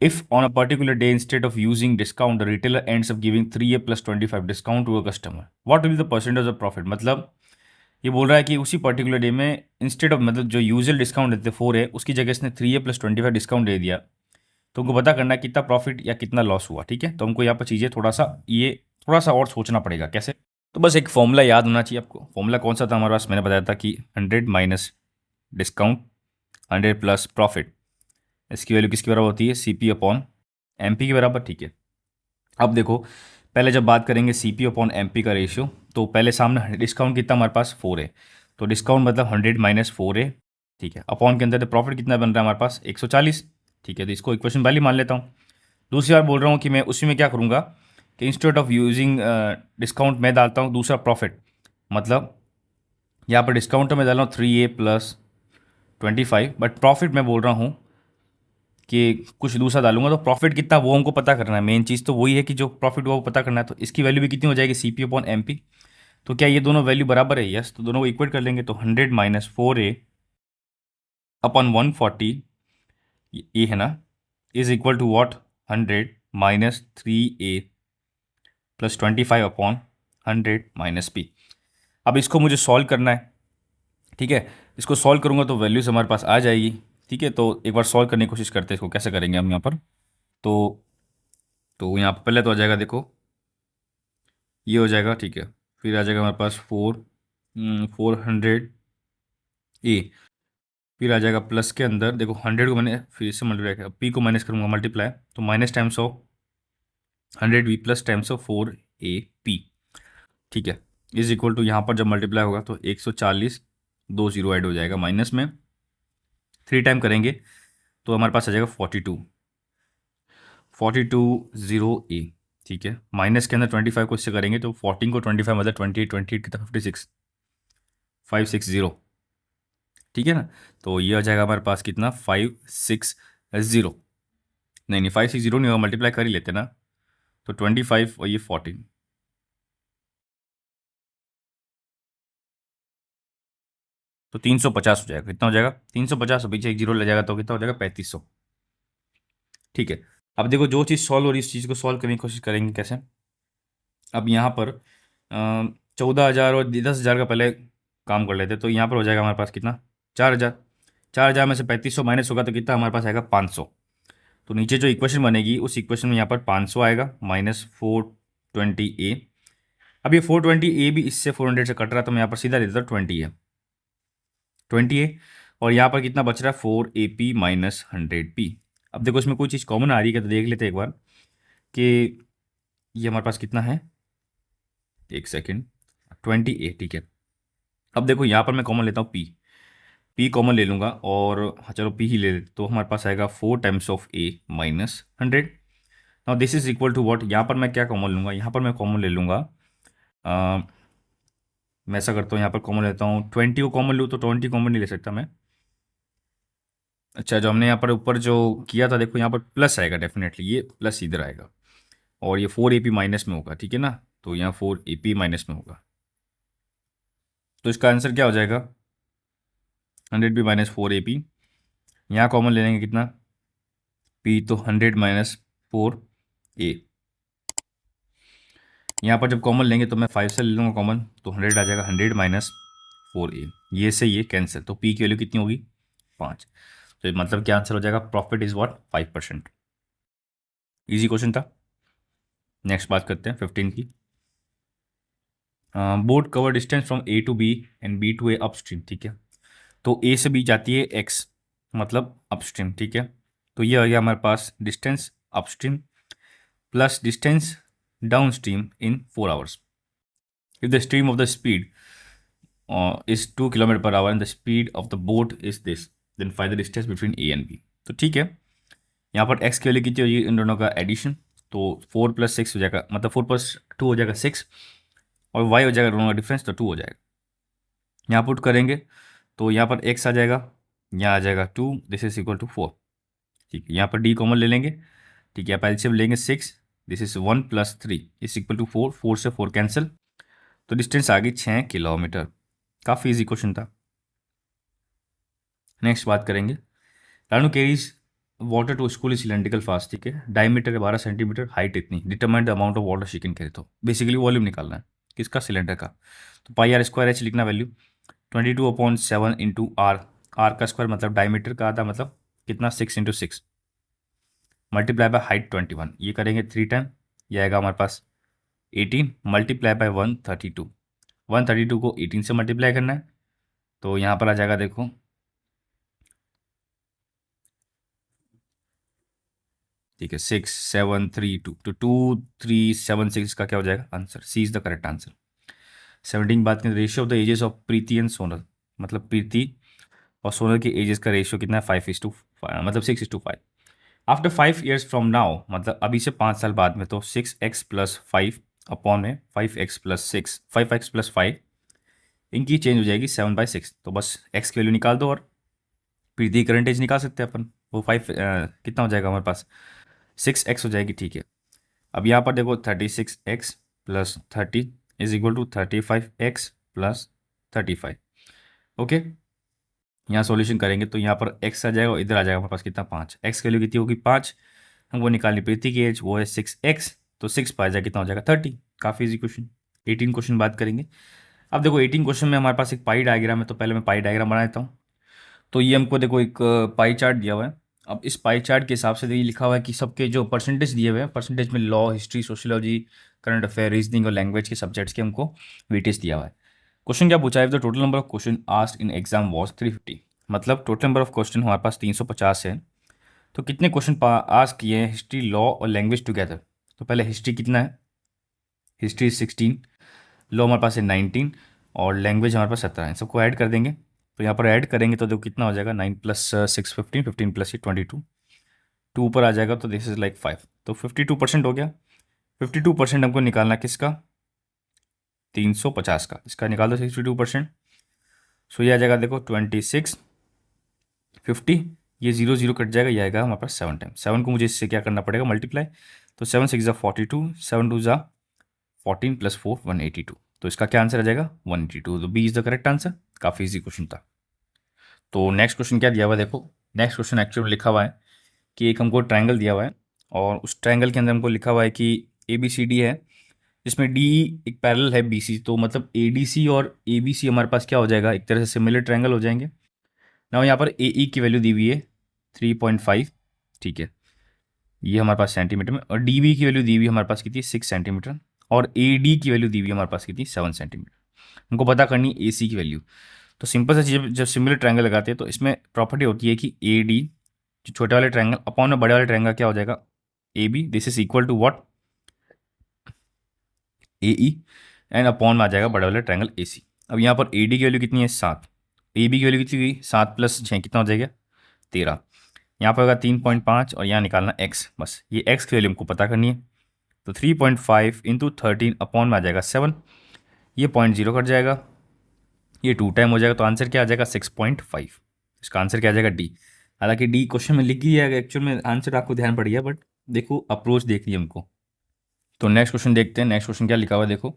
If on a particular day instead of using discount the retailer ends up giving 3A plus 25 discount to a customer, what will be the percentage of profit। मतलब ये बोल रहा है कि उसी particular day में instead of मतलब जो यूजुअल डिस्काउंट देते 4 है उसकी जगह इसने 3A plus 25 डिस्काउंट दे दिया, तो हमको पता करना है कितना प्रॉफिट या कितना लॉस हुआ, ठीक है। तो हमको यहाँ पर चीज़ें थोड़ा सा और सोचना पड़ेगा कैसे। तो बस एक फॉर्मूला याद होना चाहिए आपको। फॉर्मूला कौन सा था हमारे पास, मैंने बताया था कि 100 माइनस डिस्काउंट 100 प्लस प्रॉफिट, इसकी वैल्यू किसके बराबर होती है CP अपॉन MP के बराबर, ठीक है। अब देखो पहले जब बात करेंगे CP अपॉन MP का रेशियो, तो पहले सामने डिस्काउंट कितना हमारे पास 4 है, तो डिस्काउंट मतलब 100 माइनस 4 है, ठीक है। अपॉन के अंदर तो प्रॉफिट कितना बन रहा है हमारे पास 140, ठीक है। तो इसको इक्वेशन पहले मान लेता हूँ। दूसरी बार बोल रहा हूँ कि मैं उसी में क्या करूँगा कि इंस्टेड ऑफ यूजिंग डिस्काउंट मैं डालता हूँ दूसरा प्रॉफिट, मतलब यहाँ पर डिस्काउंट तो मैं डाल रहा हूँ 3A प्लस 25, बट प्रॉफिट मैं बोल रहा हूँ कि कुछ दूसरा डालूंगा, तो प्रॉफिट कितना वो हमको पता करना है। मेन चीज़ तो वही है कि जो प्रॉफिट हुआ वो पता करना है, तो इसकी वैल्यू भी कितनी हो जाएगी CP अपॉन MP। तो क्या ये दोनों वैल्यू बराबर है, यस। तो दोनों को इक्वेट कर लेंगे, तो 100 माइनस 4A अपॉन 140 ये है ना, is equal to what 100 minus 3A plus 25 upon 100 minus P। अब इसको मुझे सॉल्व करना है, ठीक है। इसको सॉल्व करूँगा तो वैल्यूज हमारे पास आ जाएगी, ठीक है। तो एक बार सॉल्व करने की कोशिश करते हैं, इसको कैसे करेंगे हम यहाँ पर। तो यहाँ पर पहले तो आ जाएगा, देखो ये हो जाएगा, ठीक है। फिर आ जाएगा हमारे पास 400 ए। फिर आ जाएगा प्लस के अंदर, देखो 100 को मैंने फिर से मल्टीप्लाई किया, पी को माइनस करूँगा मल्टीप्लाई, तो minus times of 100 b plus times of 4 a p, ठीक है। इज इक्वल टू, यहाँ पर जब मल्टीप्लाई होगा तो 140, 2 जीरो ऐड हो जाएगा माइनस में, 3 टाइम करेंगे तो हमारे पास आ जाएगा 42 ठीक है। माइनस के अंदर 25 को इससे करेंगे तो 14 को 25 मतलब 28, 28 कितना 56, 560, ठीक है ना। तो ये आ जाएगा हमारे पास कितना 560, नहीं नहीं 560 नहीं होगा, मल्टीप्लाई कर ही लेते ना। तो 25 और ये 14, तो 350 हो जाएगा। कितना हो जाएगा 350, पीछे एक जीरो ले जाएगा तो कितना हो जाएगा 3500, ठीक है। अब देखो जो चीज़ सॉल्व हो रही है इस चीज़ को सॉल्व करने की कोशिश करेंगे कैसे। अब यहाँ पर 14,000 और 10,000 का पहले काम कर लेते, तो यहाँ पर हो जाएगा हमारे पास कितना 4,000। 4,000 में से 3500 माइनस होगा तो कितना हमारे पास आएगा 500। तो नीचे जो इक्वेशन बनेगी उस इक्वेशन में यहाँ पर 500 आएगा माइनस 420 ए। अब ये 420 ए भी इससे 400 से कट रहा है, तो मैं यहाँ पर सीधा दे देता हूँ 20 ए और यहाँ पर कितना बच रहा है 4 ए पी माइनस 100 पी। अब देखो इसमें कोई चीज़ कॉमन आ रही है तो देख लेते हैं एक बार कि ये हमारे पास कितना है, एक सेकेंड, 20 ए, ठीक है। अब देखो यहाँ पर मैं कॉमन लेता हूँ पी, पी कॉमन ले लूँगा और हाँ चलो पी ही ले लेते, तो हमारे पास आएगा 4 times of a minus 100। Now this is equal to what, यहाँ पर मैं क्या कॉमन लूँगा, यहाँ पर मैं कॉमन ले लूँगा, मैं ऐसा करता हूँ यहाँ पर कॉमन लेता हूँ 20 को कॉमन लूँ तो 20 कॉमन नहीं ले सकता मैं। अच्छा जो हमने यहाँ पर ऊपर जो किया था देखो यहाँ पर प्लस आएगा, डेफिनेटली ये प्लस इधर आएगा और ये 4 ए पी माइनस में होगा, ठीक है ना। तो यहाँ 4 ए पी माइनस में होगा, तो इसका आंसर क्या हो जाएगा 100 पी माइनस 4 ए पी। यहाँ कॉमन ले लेंगे कितना पी, तो 100 माइनस 4 ए। यहाँ पर जब कॉमन लेंगे तो मैं 5 से ले लूँगा कॉमन, तो 100 आ जाएगा 100 माइनस 4 ए, ये से ये कैंसिल, तो पी की वैल्यू कितनी होगी 5। तो मतलब क्या आंसर हो जाएगा, profit is what 5%। Easy question था। नेक्स्ट बात करते हैं 15 की। Boat cover distance from A to B and B to A upstream, ठीक है। तो ए से बी जाती है एक्स, मतलब अपस्ट्रीम, ठीक है। तो ये आ गया हमारे पास distance upstream plus distance downstream in 4 hours. If the stream of the speed is 2 kilometre per hour and the speed of the boat is this, then find the distance between A and B. तो ठीक है, यहाँ पर x की value कितनी होगी, इन दोनों का एडिशन, तो 4 + 6 हो जाएगा, मतलब 4 + 2 हो जाएगा 6, और वाई हो जाएगा दोनों का डिफरेंस, तो 2 हो जाएगा। यहाँ पुट करेंगे तो यहाँ पर एक्स आ जाएगा, यहाँ आ जाएगा 2, दिस इज इक्वल टू 4, ठीक है। यहाँ पर डी कॉमन ले लेंगे, ठीक है। आप एलसीएम लेंगे 6, this is 1 + 3 is equal to 4, 4 से 4 कैंसिल, तो डिस्टेंस आ गई 6 किलोमीटर। काफ़ी इजी क्वेश्चन था। नेक्स्ट बात करेंगे, Ranu carries water to school is cylindrical fast, ठीक है। डायमीटर 12 सेंटीमीटर, हाइट इतनी, determine the amount of water she can carry, तो बेसिकली वॉल्यूम निकालना है किसका, सिलेंडर का। तो पाई आर स्क्वायर एच लिखना वैल्यू 22/7 इंटू आर, आर का स्क्वायर मतलब डायमीटर का आधा, मतलब कितना 6 × 6 मल्टीप्लाई बाय हाइट 21, ये करेंगे 3 टाइम, ये आएगा हमारे पास 18 मल्टीप्लाई बाय 132, 132 को 18 से मल्टीप्लाई करना है, तो यहाँ पर आ जाएगा देखो, ठीक है 6732, तो 2376 का क्या हो जाएगा answer, C is the correct answer. 17 बात करें, ratio of the ages of Preeti and Sonal, मतलब प्रीति और सोनल के एजेस का रेशियो कितना है 5:5, मतलब 6:5। आफ्टर 5 ईयर्स फ्रॉम नाउ, मतलब अभी से 5 साल बाद में, तो 6x + 5 अपॉन में 5x + 6, 5x + 5, इनकी चेंज हो जाएगी 7/6, तो बस x की वैल्यू निकाल दो और प्रीति करंट एज निकाल सकते हैं अपन, वो 5 कितना हो जाएगा हमारे पास 6x हो जाएगी, ठीक है। अब यहाँ पर देखो 36x + 30 is equal to 35x + 35, okay. यहाँ सॉल्यूशन करेंगे तो यहाँ पर x आ जाएगा और इधर आ जाएगा हमारे पास कितना 5, x की वैल्यू कितनी होगी 5, हमको निकालनी प्रीति की एज, वो है 6x, तो 6 पाया जाए कितना हो जाएगा 30। काफ़ी इजी क्वेश्चन। 18 क्वेश्चन बात करेंगे, अब देखो 18 क्वेश्चन में हमारे पास एक पाई डायग्राम है, तो पहले मैं पाई डायग्राम बना देता हूँ। तो ये हमको देखो एक पाई चार्ट दिया हुआ है। अब इस पाई चार्ट के हिसाब से ये लिखा हुआ है कि सबके जो परसेंटेज दिए हुए हैं, परसेंटेज में law, history, sociology, current affair, reasoning और लैंग्वेज के सब्जेक्ट्स के हमको वेटेज दिया हुआ है। क्वेश्चन क्या पूछा है, the total number of question asked in exam was 350। मतलब टोटल नंबर ऑफ क्वेश्चन हमारे पास 350 है। तो कितने क्वेश्चन आस्क किए हैं हिस्ट्री, लॉ और लैंग्वेज टुगेदर। तो पहले हिस्ट्री कितना है, हिस्ट्री 16, लॉ हमारे पास है 19 और लैंग्वेज हमारे पास 17 है। सबको ऐड कर देंगे, तो यहाँ पर ऐड करेंगे तो देखो कितना हो जाएगा, 9 प्लस 6 15, 15 प्लस ये 22, 2 ऊपर आ जाएगा तो दिस इज लाइक 5। तो 52% हो गया। 52% हमको निकालना किसका, 350 का। इसका निकाल दो 62%। सो ये आ जाएगा देखो 26, 50, ये 0 0 कट जाएगा, ये आएगा हमारे पास 7 टाइम। 7 को मुझे इससे क्या करना पड़ेगा, मल्टीप्लाई। तो 7 6 ज़ा 42, 7 2 ज़ा 14 प्लस 4 182। तो इसका क्या आंसर आ जाएगा, 182। तो B is the correct answer. काफ़ी इजी क्वेश्चन था। तो नेक्स्ट क्वेश्चन क्या दिया हुआ है देखो। नेक्स्ट क्वेश्चन एक्चुअली लिखा हुआ है कि एक हमको ट्रायंगल दिया हुआ है और उस ट्रायंगल के अंदर हमको लिखा हुआ है कि ए बी सी डी है, जिसमें डी एक पैरेलल है बी सी। तो मतलब ए डी सी और ए बी सी हमारे पास क्या हो जाएगा, एक तरह से सिमिलर ट्रायंगल हो जाएंगे ना। यहाँ पर ए ई की वैल्यू दी हुई है 3.5, ठीक है, ये हमारे पास सेंटीमीटर में। और डी बी की वैल्यू दी हुई हमारे पास कितनी, 6 सेंटीमीटर। और ए डी की वैल्यू दी हुई हमारे पास कितनी, 7 सेंटीमीटर। हमको पता करनी ए सी की वैल्यू। तो सिंपल सा चीज़, जब सिमिलर ट्रायंगल लगाते हैं तो इसमें प्रॉपर्टी होती है कि ए डी, जो छोटे वाले ट्रायंगल अपॉन में बड़े वाले ट्रायंगल क्या हो जाएगा, A B, this is equal to what, A E, and upon में आ जाएगा बड़े वाले ट्रायंगल ए सी। अब यहाँ पर ए डी की वैल्यू कितनी है, 7। ए बी की वैल्यू कितनी हुई, 7 प्लस 6 कितना हो जाएगा, 13। यहाँ पर होगा 3.5 और यहाँ निकालना एक्स। बस ये एक्स की वैल्यू हमको पता करनी है। तो 3.5 इंटू 13 अपॉन में आ जाएगा 7, ये 0.0 कट जाएगा, ये 2 टाइम हो जाएगा। तो आंसर क्या आ जाएगा, 6.5। इसका आंसर क्या आ जाएगा, डी। हालांकि डी क्वेश्चन में लिख दिया है, एक्चुअल में आंसर आपको ध्यान पड़ गया, बट देखो अप्रोच देख लिया हमको। तो नेक्स्ट क्वेश्चन देखते हैं। नेक्स्ट क्वेश्चन क्या लिखा हुआ है देखो।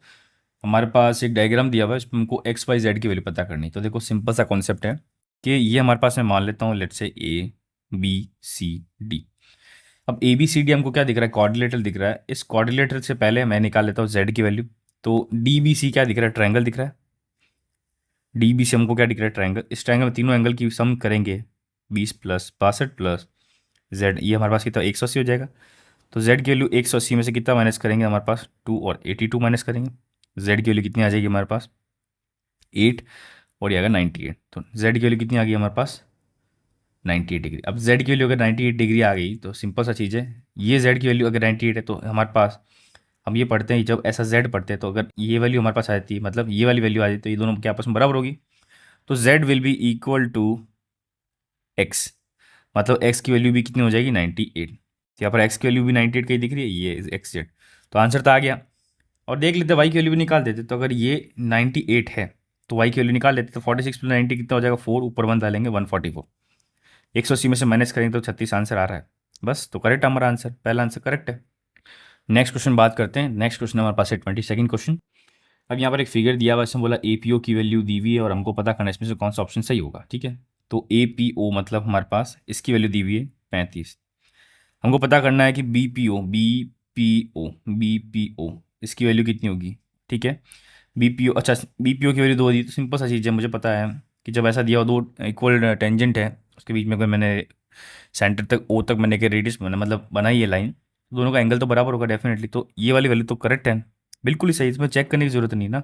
हमारे पास एक डायग्राम दिया हुआ है, इसमें हमको एक्स वाई जेड की वैल्यू पता करनी है। तो देखो सिंपल सा कॉन्सेप्ट है कि ये हमारे पास मैं मान लेता हूँ, let's say A B C D. अब ए बी सी डी हमको क्या दिख रहा है, कोऑर्डिनेटर दिख रहा है। इस कोऑर्डिनेटर से पहले मैं निकाल लेता हूँ जेड की वैल्यू। तो डी बी सी क्या दिख रहा है, ट्रायंगल दिख रहा है। डी बी सी हमको क्या दिख रहा है, ट्रायंगल। इस ट्रायंगल में तीनों एंगल की सम करेंगे, 20 प्लस 62 प्लस जेड, ये हमारे पास कितना, 180 हो जाएगा। तो जेड की वैल्यू 180 में से कितना माइनस करेंगे, हमारे पास 2 और 82 माइनस करेंगे। जेड की वैल्यू कितनी आ जाएगी हमारे पास, 8, और ये आएगा 98। तो जेड की वैल्यू कितनी आ गई हमारे पास, 98 डिग्री। अब जेड की वैल्यू अगर 98 डिग्री आ गई तो सिंपल सा चीज़ है, ये जेड की वैल्यू अगर 98 है तो हमारे पास, हम ये पढ़ते हैं जब ऐसा जेड पढ़ते हैं तो अगर ये वैल्यू हमारे पास आ जाती है, मतलब ये वाली वैल्यू आ जाती है, तो ये दोनों क्या आपस में बराबर होगी। तो z will be equal to x, मतलब एक्स की वैल्यू भी कितनी हो जाएगी, 98। तो यहाँ पर एक्स की वैल्यू भी 98 कहीं दिख रही है, ये एक्स जेड। तो आंसर तो आ गया। और देख लेते वाई की वैल्यू भी निकाल देते। तो अगर ये 98 है तो वाई की वैल्यू निकाल देते। तो 46 प्लस 90 कितना हो जाएगा, 4 ऊपर 1 डालेंगे, 144। 180 में से माइनस करेंगे तो 36 आंसर आ रहा है। बस, तो करेक्ट हमारा आंसर, पहला आंसर करेक्ट है। नेक्स्ट क्वेश्चन बात करते हैं। नेक्स्ट क्वेश्चन हमारे पास है 22nd क्वेश्चन। अब यहाँ पर एक फिगर दिया हुआ है, इसमें बोला एपीओ की वैल्यू दी हुई है और हमको पता करना है इसमें से कौन सा ऑप्शन सही होगा, ठीक है। तो एपीओ मतलब हमारे पास इसकी वैल्यू दी हुई है 35। हमको पता करना है कि बीपीओ, बीपीओ, बीपीओ इसकी वैल्यू कितनी होगी, ठीक है। बीपीओ, अच्छा बीपीओ की वैल्यू 2 दी, तो सिंपल सा चीज़ है, मुझे पता है कि जब ऐसा दिया हो, दो इक्वल टेंजेंट है, उसके बीच में कोई मैंने सेंटर तक ओ तक मैंने के रेडियस मैंने मतलब बनाई है लाइन, दोनों का एंगल तो बराबर होगा डेफिनेटली। तो ये वाली वैल्यू तो करेक्ट है, बिल्कुल ही सही, इसमें चेक करने की जरूरत नहीं ना।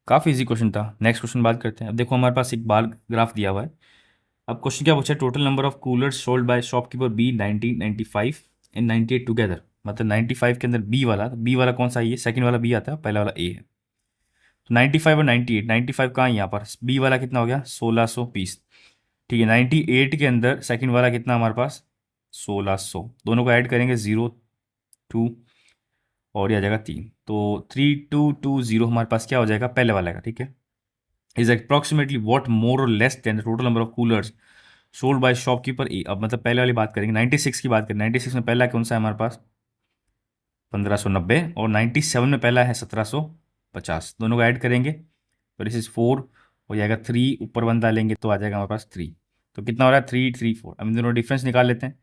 काफ़ी इजी क्वेश्चन था। नेक्स्ट क्वेश्चन बात करते हैं। अब देखो हमारे पास एक बार ग्राफ दिया हुआ है। अब क्वेश्चन क्या पूछा है, total number of coolers sold by shopkeeper B 1995 and 98 together. मतलब 95 के अंदर बी वाला, बी वाला कौन सा है, ये सेकंड वाला बी आता है, पहला वाला ए है। तो 95 और 98, 95 कहाँ है यहाँ पर, बी वाला कितना हो गया, 1620, ठीक है। 98 के अंदर सेकंड वाला कितना हमारे पास, 1600। दोनों को ऐड करेंगे 0 2 और ये आ जाएगा 3। तो 3220 हमारे पास क्या हो जाएगा, पहले वाला का, ठीक है। इज अप्रॉक्सीमेटली वॉट मोर और less than the total number of coolers sold by shopkeeper A. अब मतलब पहले वाली बात करेंगे, 96 की बात करें। 96 में पहला कौन सा है हमारे पास, 1590, और 97 में पहला है 1750। दोनों को ऐड करेंगे तो दिस इज 4, हो जाएगा 3, ऊपर 1 डालेंगे तो आ जाएगा हमारे पास 3। तो कितना हो रहा है, 334। अब इन दोनों डिफरेंस निकाल लेते हैं।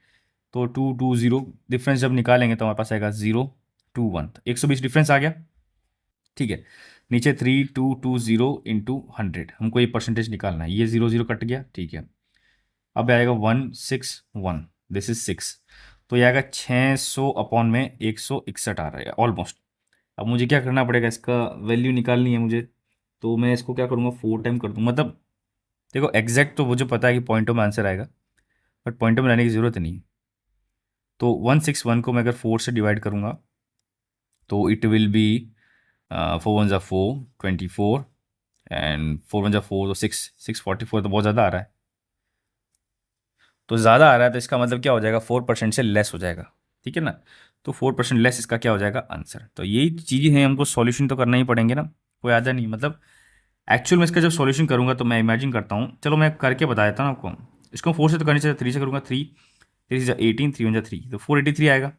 तो 220 डिफरेंस जब निकालेंगे तो हमारे पास आएगा 021, तो 120 डिफरेंस आ गया, ठीक है। नीचे 3220 इंटू 100, हमको ये परसेंटेज निकालना है। ये 0 0 कट गया, ठीक है। अब आएगा 161, दिस इज 6, तो ये आएगा 600 अपॉन में 161 आ रहा है ऑलमोस्ट। अब मुझे क्या करना पड़ेगा, इसका वैल्यू निकालनी है मुझे, तो मैं इसको क्या करूँगा, 4 टाइम कर दूँ। मतलब देखो एग्जैक्ट तो मुझे पता है कि पॉइंटों में आंसर आएगा, बट पॉइंटों में लाने की ज़रूरत नहीं है। तो 161 को मैं अगर 4 से डिवाइड करूँगा तो इट विल बी 4 1 4, 24, एंड 4 1 4, तो 644, तो बहुत ज़्यादा आ रहा है। तो ज़्यादा आ रहा है तो इसका मतलब क्या हो जाएगा, 4% से लेस हो जाएगा, ठीक है ना। तो 4% लेस इसका क्या हो जाएगा, आंसर। तो यही चीज़ें हैं, हमको सॉल्यूशन तो करना ही पड़ेंगे ना, कोई आधा नहीं। मतलब एक्चुअल में इसका जब सॉल्यूशन करूँगा तो मैं इमेजिन करता हूँ, चलो मैं करके बता देता हूँ आपको। इसको 4 से तो करनी चाहिए, 3 से करूँगा, 3 3 से 18, 3 1 3, तो 483 आएगा,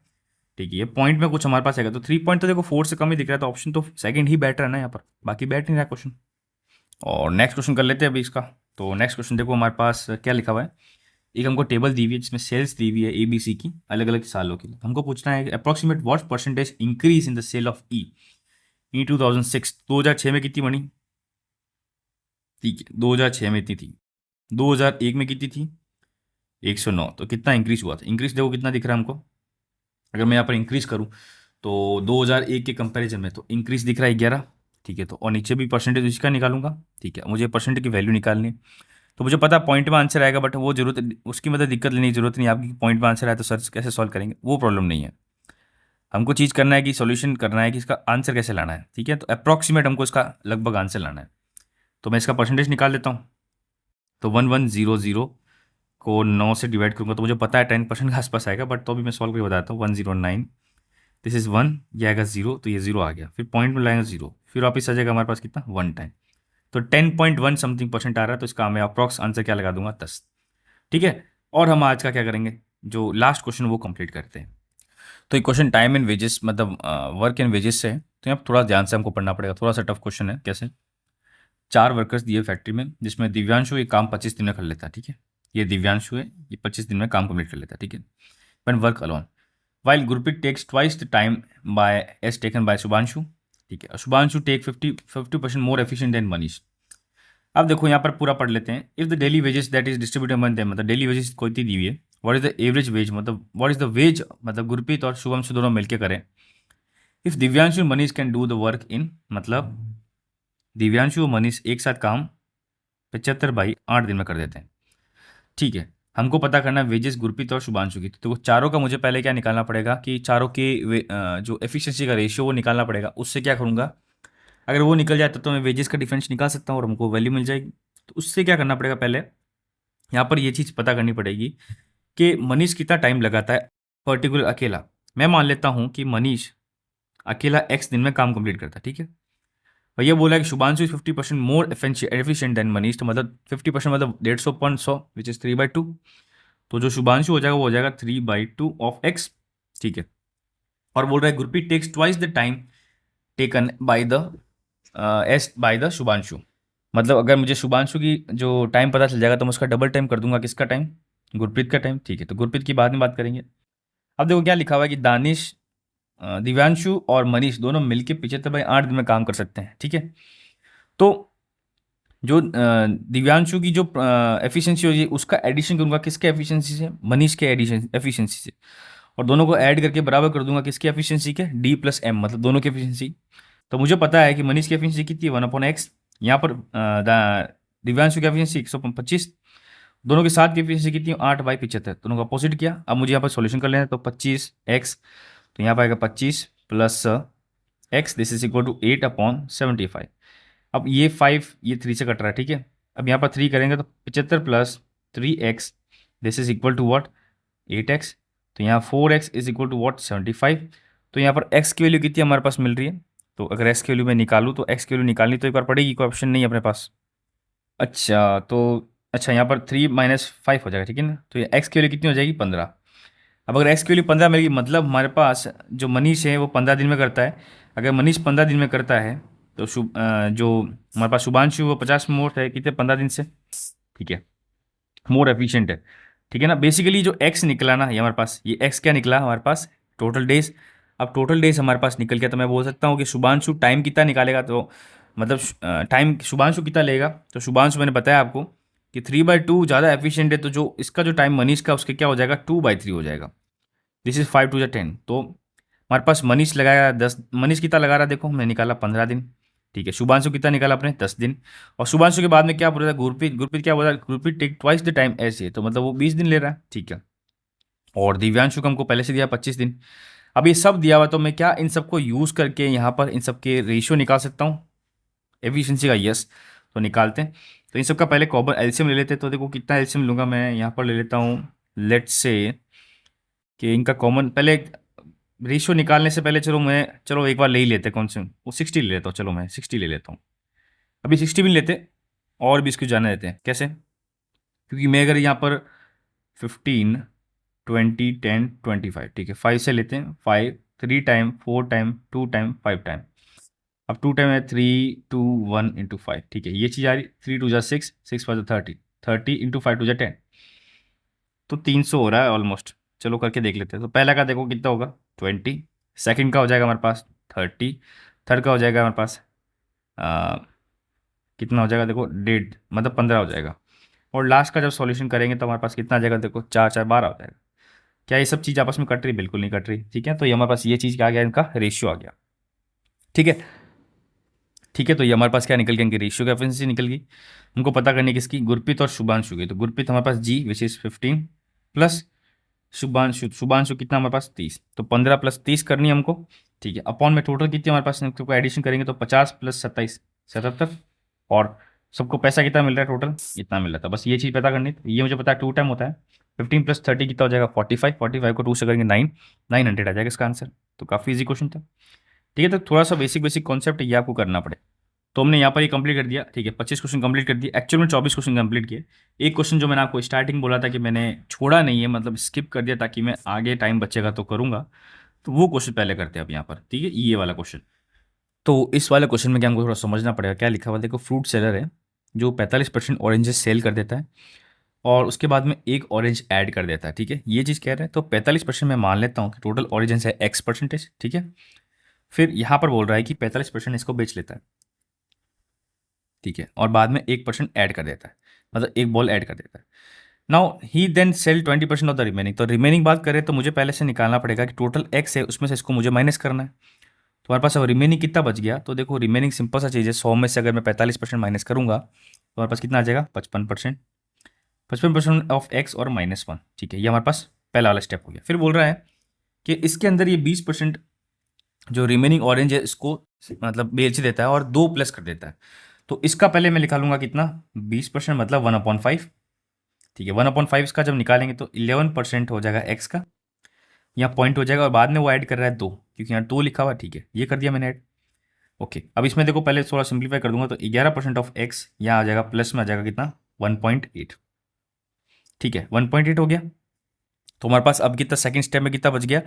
ठीक है। ये पॉइंट में कुछ हमारे पास आएगा, तो 3 पॉइंट तो देखो 4 से कम ही दिख रहा है, तो ऑप्शन तो सेकंड ही बेटर है ना यहाँ पर, बाकी बैठ नहीं रहा क्वेश्चन। और नेक्स्ट क्वेश्चन कर लेते हैं अभी इसका। तो नेक्स्ट क्वेश्चन देखो हमारे पास क्या लिखा हुआ है। एक हमको टेबल दी हुई है जिसमें सेल्स दी हुई है ABC की अलग अलग सालों की। हमको पूछना है approximate what percentage increase in the sale of E 2006, 2006 में कितनी बनी, ठीक है, 2006 में इतनी थी, 2001 में कितनी थी, 109, तो कितना इंक्रीज हुआ था। इंक्रीज देखो कितना दिख रहा है हमको, अगर मैं यहाँ पर इंक्रीज करूँ तो 2001 के कंपैरिजन में तो इंक्रीज दिख रहा है 11, ठीक है। तो और नीचे भी परसेंटेज इसका निकालूंगा, ठीक है, मुझे परसेंटेज की वैल्यू निकालनी है। तो मुझे पता पॉइंट में आंसर आएगा, बट वो जरूरत उसकी मतलब दिक्कत लेने की जरूरत नहीं, आपकी पॉइंट में आंसर आए तो सर्च कैसे सॉल्व करेंगे, वो प्रॉब्लम नहीं है। हमको चीज़ करना है कि सॉल्यूशन करना है कि इसका आंसर कैसे लाना है, ठीक है। तो अप्रॉक्सीमेट हमको इसका लगभग आंसर लाना है, तो मैं इसका परसेंटेज निकाल देता हूँ। तो 1100 को 9 से डिवाइड करूँगा तो मुझे पता है 10% के आसपास आएगा, बट तो भी मैं सॉल्व करके बताता हूँ। 109, दिस इज 1, ये आएगा 0, तो ये 0 आ गया, फिर पॉइंट में लाएंगे 0, फिर वापस आ जाएगा हमारे पास कितना, 1 टाइम, तो 10.1 समथिंग परसेंट आ रहा है। तो इसका मैं अप्रॉक्स आंसर क्या लगा दूंगा, 10, ठीक है। और हम आज का क्या करेंगे, जो लास्ट क्वेश्चन वो कंप्लीट करते हैं। तो ये क्वेश्चन टाइम एंड वेजेस मतलब वर्क एंड वेजेस से है, तो यहाँ थोड़ा ध्यान से हमको पढ़ना पड़ेगा, थोड़ा सा टफ क्वेश्चन है। कैसे, 4 वर्कर्स दिए फैक्ट्री में, जिसमें दिव्यांशु ये काम 25 दिन में कर लेता है, ठीक है। ये दिव्यांशु है, ये 25 दिन में काम कंप्लीट कर लेता है, ठीक है। One work alone while Gurpreet takes twice the time by as taken by Shubhanshu, ठीक है। Shubhanshu take 50% more efficient than Manish. अब देखो यहाँ पर पूरा पढ़ लेते हैं। If the daily wages that is distributed among them, मतलब डेली वेजेस कोई दी हुई है, what is the average wage, मतलब व्हाट इज द वेज, मतलब गुरप्रीत और शुभम दोनों मिलकर करें। इफ Divyanshu Manish can do the work in, मतलब दिव्यांशु और मनीष एक साथ काम 75/8 दिन में कर देते हैं, ठीक है। हमको पता करना है वेजेस गुरप्रीत और शुभांशु की, तो चारों का मुझे पहले क्या निकालना पड़ेगा कि चारों के जो एफिशिएंसी का रेशियो वो निकालना पड़ेगा। उससे क्या करूँगा, अगर वो निकल जाए तो मैं वेजेस का डिफरेंस निकाल सकता हूँ और हमको वैल्यू मिल जाएगी। तो उससे क्या करना पड़ेगा, पहले यहाँ पर ये चीज़ पता करनी पड़ेगी कि मनीष कितना टाइम लगाता है पर्टिकुलर अकेला। मैं मान लेता हूँ कि मनीष अकेला एक्स दिन में काम कंप्लीट करता है, ठीक है। और ये बोला कि Shubhanshu is 50% more efficient than Manish, तो मतलब 50% मतलब 150/100 विच इज 3/2। तो जो शुभांशु हो जाएगा वो हो जाएगा 3/2 ऑफ एक्स, ठीक है। और बोल रहा है Gurpreet takes twice the time taken by the as by the Shubhanshu. मतलब अगर मुझे शुभांशु की जो टाइम पता चल जाएगा तो मैं उसका डबल टाइम कर दूंगा, किसका टाइम, गुरप्रीत का टाइम, ठीक है। तो गुरप्रीत की बाद में बात करेंगे। अब देखो क्या लिखा हुआ है कि दानिश दिव्यांशु और मनीष दोनों मिलकर 75/8 दिन में काम कर सकते हैं, ठीक है। तो जो दिव्यांशु की जो एफिशिएंसी होगी उसका एडिशन करूंगा किसके एफिशिएंसी से, मनीष के एडिशन एफिशिएंसी से, और दोनों को ऐड करके बराबर कर दूंगा किसकी एफिशिएंसी के, D+M, मतलब दोनों की एफिशिएंसी। तो मुझे पता है कि मनीष की एफिशिएंसी कितनी है, 1/x। यहाँ पर दिव्यांशु की एफिशिएंसी 125, दोनों के साथ की एफिशिएंसी कितनी है, 8/75, दोनों को अपोजिट किया। अब मुझे यहाँ पर सॉल्यूशन कर लेना है, तो 25x, तो यहाँ पर आएगा 25 plus x, this is equal to 8/75। अब ये 5 ये 3 से कट रहा है, ठीक है। अब यहाँ पर 3 करेंगे तो 75 plus 3x, this is equal to what, 8x। तो यहाँ 4x is equal to what, 75। तो यहाँ पर x की वैल्यू कितनी हमारे पास मिल रही है, तो अगर x की वैल्यू मैं निकालूँ तो x की वैल्यू निकालनी तो एक बार पड़ेगी, कोई ऑप्शन नहीं है अपने पास। अच्छा तो अच्छा यहाँ पर 3 - 5 हो जाएगा, ठीक है ना। तो ये x की वैल्यू कितनी हो जाएगी, 15। अब अगर x की वैल्यू 15 मिलेगी, मतलब हमारे पास जो मनीष है वो 15 दिन में करता है। अगर मनीष 15 दिन में करता है तो जो हमारे पास शुभांशु वो 50 मोर है कितने, 15 दिन से, ठीक है, मोर एफिशिएंट है, ठीक है ना। बेसिकली जो x निकला ना ये हमारे पास, ये x क्या निकला हमारे पास, टोटल डेज अब टोटल डेज हमारे पास निकल गया, तो मैं बोल सकता हूँ कि शुभांशु टाइम कितना निकालेगा, तो मतलब टाइम शुभांशु कितना लेगा, तो शुभांशु मैंने बताया आपको कि 3/2 ज़्यादा एफिशिएंट है, तो जो इसका जो टाइम मनीष का उसके क्या हो जाएगा 2/3 हो जाएगा। दिस इज 5 2 10, तो हमारे पास मनीष लगाया 10, मनीष कितना लगा रहा देखो, मैं निकाला 15 दिन। ठीक है, शुभांशु कितना निकाला अपने 10 दिन। और शुभांशु के बाद में क्या बोल रहा था गुरप्रीत, गुरप्रीत क्या बोल रहा है, Gurpreet take twice the time ऐसे, तो मतलब वो 20 दिन ले रहा है। ठीक है, और दिव्यांशु को हमको पहले से दिया 25 दिन। अब ये सब दिया हुआ, तो मैं क्या इन सबको यूज़ करके यहाँ पर इन सबके रेशियो निकाल सकता हूँ एफिशिएंसी का, यस। तो निकालते हैं, तो इन सबका पहले कॉमन एलसीएम ले लेते हैं। तो देखो कितना एलसीएम लूँगा मैं, यहाँ पर ले लेता हूँ लेट्स से कि इनका कॉमन पहले रेशियो निकालने से पहले चलो एक बार ले ही लेते हैं, कौन से वो 60 ले लेता हूँ, चलो मैं 60 ले लेता हूँ। अभी 60 भी नहीं लेते, और भी इसको जाने देते हैं कैसे, क्योंकि मैं अगर यहाँ पर 15 20 10 25, ठीक है 5 से लेते हैं, 5 3 टाइम 4 टाइम 2 टाइम 5 टाइम। अब 2 टाइम है 3 2 1 इंटू 5, ठीक है ये चीज़ आ रही, 3 2 जा 6 6 5 30 30 इंटू 5 2 जा 10, तो 300 हो रहा है ऑलमोस्ट। चलो करके देख लेते हैं, तो पहला का देखो कितना होगा 20, सेकंड का हो जाएगा हमारे पास 30, थर्ड का हो जाएगा हमारे पास आ, कितना हो जाएगा देखो 1.5 मतलब 15 हो जाएगा। और लास्ट का जब सॉल्यूशन करेंगे तो हमारे पास कितना आ जाएगा देखो 4 4 12 हो जाएगा। क्या ये सब चीज़ आपस में कट रही, बिल्कुल नहीं कट रही। ठीक है, तो ये हमारे पास ये चीज़ क्या आ गया, इनका रेशियो आ गया। ठीक है, ठीक है, तो ये हमारे पास क्या निकल गया, इनकी रेशियो की एफिशिएंसी निकल गई। हमको पता करनी है किसकी, गुरप्रीत और शुभांशु की। तो गुरप्रीत हमारे पास G which is 15 plus Shubhanshu, Shubhanshu कितना हमारे पास 30, तो 15 + 30 करनी है हमको। ठीक है, अपॉन में टोटल कितनी हमारे पास, इनको एडिशन करेंगे तो 50 + 27 77, और सबको पैसा कितना मिल रहा है टोटल, इतना मिल रहा था। बस ये चीज़ पता करनी है, ये मुझे पता है 2 टाइम होता है। 15 + 30 कितना हो जाएगा 45, 45 को 2 से करेंगे 9, 900 आ जाएगा इसका आंसर। तो काफ़ी इजी क्वेश्चन था। ठीक है, तो थोड़ा सा बेसिक बेसिक कॉन्सेप्ट ये आपको करना पड़े। तो हमने यहाँ पर ये कंप्लीट कर दिया। ठीक है, 25 क्वेश्चन कंप्लीट कर दिए, एक्चुअल में 24 क्वेश्चन कंप्लीट किए। एक क्वेश्चन जो मैंने आपको स्टार्टिंग बोला था कि मैंने छोड़ा नहीं है, मतलब स्किप कर दिया ताकि मैं आगे टाइम बचेगा तो करूँगा, तो वो क्वेश्चन पहले करते हैं अब यहाँ पर। ठीक है, ये वाला क्वेश्चन। तो इस वाले क्वेश्चन में क्या हमको थोड़ा समझना पड़ेगा, क्या लिखा हुआ देखो, फ्रूट सेलर है जो 45% ऑरेंजेस सेल कर देता है और उसके बाद में एक ऑरेंज ऐड कर देता है। ठीक है, ये चीज़ कह रहा है, तो 45% मैं मान लेता हूँ कि टोटल ऑरेंजेस है X%। ठीक है, फिर यहाँ पर बोल रहा है कि 45% इसको बेच लेता है। ठीक है, और बाद में 1% ऐड कर देता है, मतलब एक बॉल ऐड कर देता है। Now he then sell 20% of the remaining. तो रिमेनिंग बात करें तो मुझे पहले से निकालना पड़ेगा कि टोटल एक्स है, उसमें से इसको मुझे माइनस करना है। तो हमारे पास अब रिमेनिंग कितना बच गया, तो देखो रिमेनिंग सिंपल सा चीज़ है, 100 में से अगर मैं 45% माइनस करूंगा तो हमारे पास कितना आ जाएगा 55%, 55% ऑफ एक्स और -1। ठीक है, ये हमारे पास पहला वाला स्टेप हो गया। फिर बोल रहा है कि इसके अंदर ये 20% जो रिमेनिंग ऑरेंज है इसको मतलब बेच देता है और 2 प्लस कर देता है। तो इसका पहले मैं निकालूंगा कितना 20%, मतलब 1/5। ठीक है, 1/5 इसका जब निकालेंगे तो 11% हो जाएगा एक्स का, यहाँ पॉइंट हो जाएगा, और बाद में वो ऐड कर रहा है 2, क्योंकि यहाँ 2 लिखा हुआ है। ठीक है, ये कर दिया मैंने ऐड। ओके, अब इसमें देखो पहले थोड़ा सिंप्लीफाई कर दूंगा, तो 11% ऑफ एक्स यहाँ आ जाएगा, प्लस में आ जाएगा कितना 1.8। ठीक है, 1.8 हो गया। तो हमारे पास अब कितना सेकंड स्टेप में कितना बच गया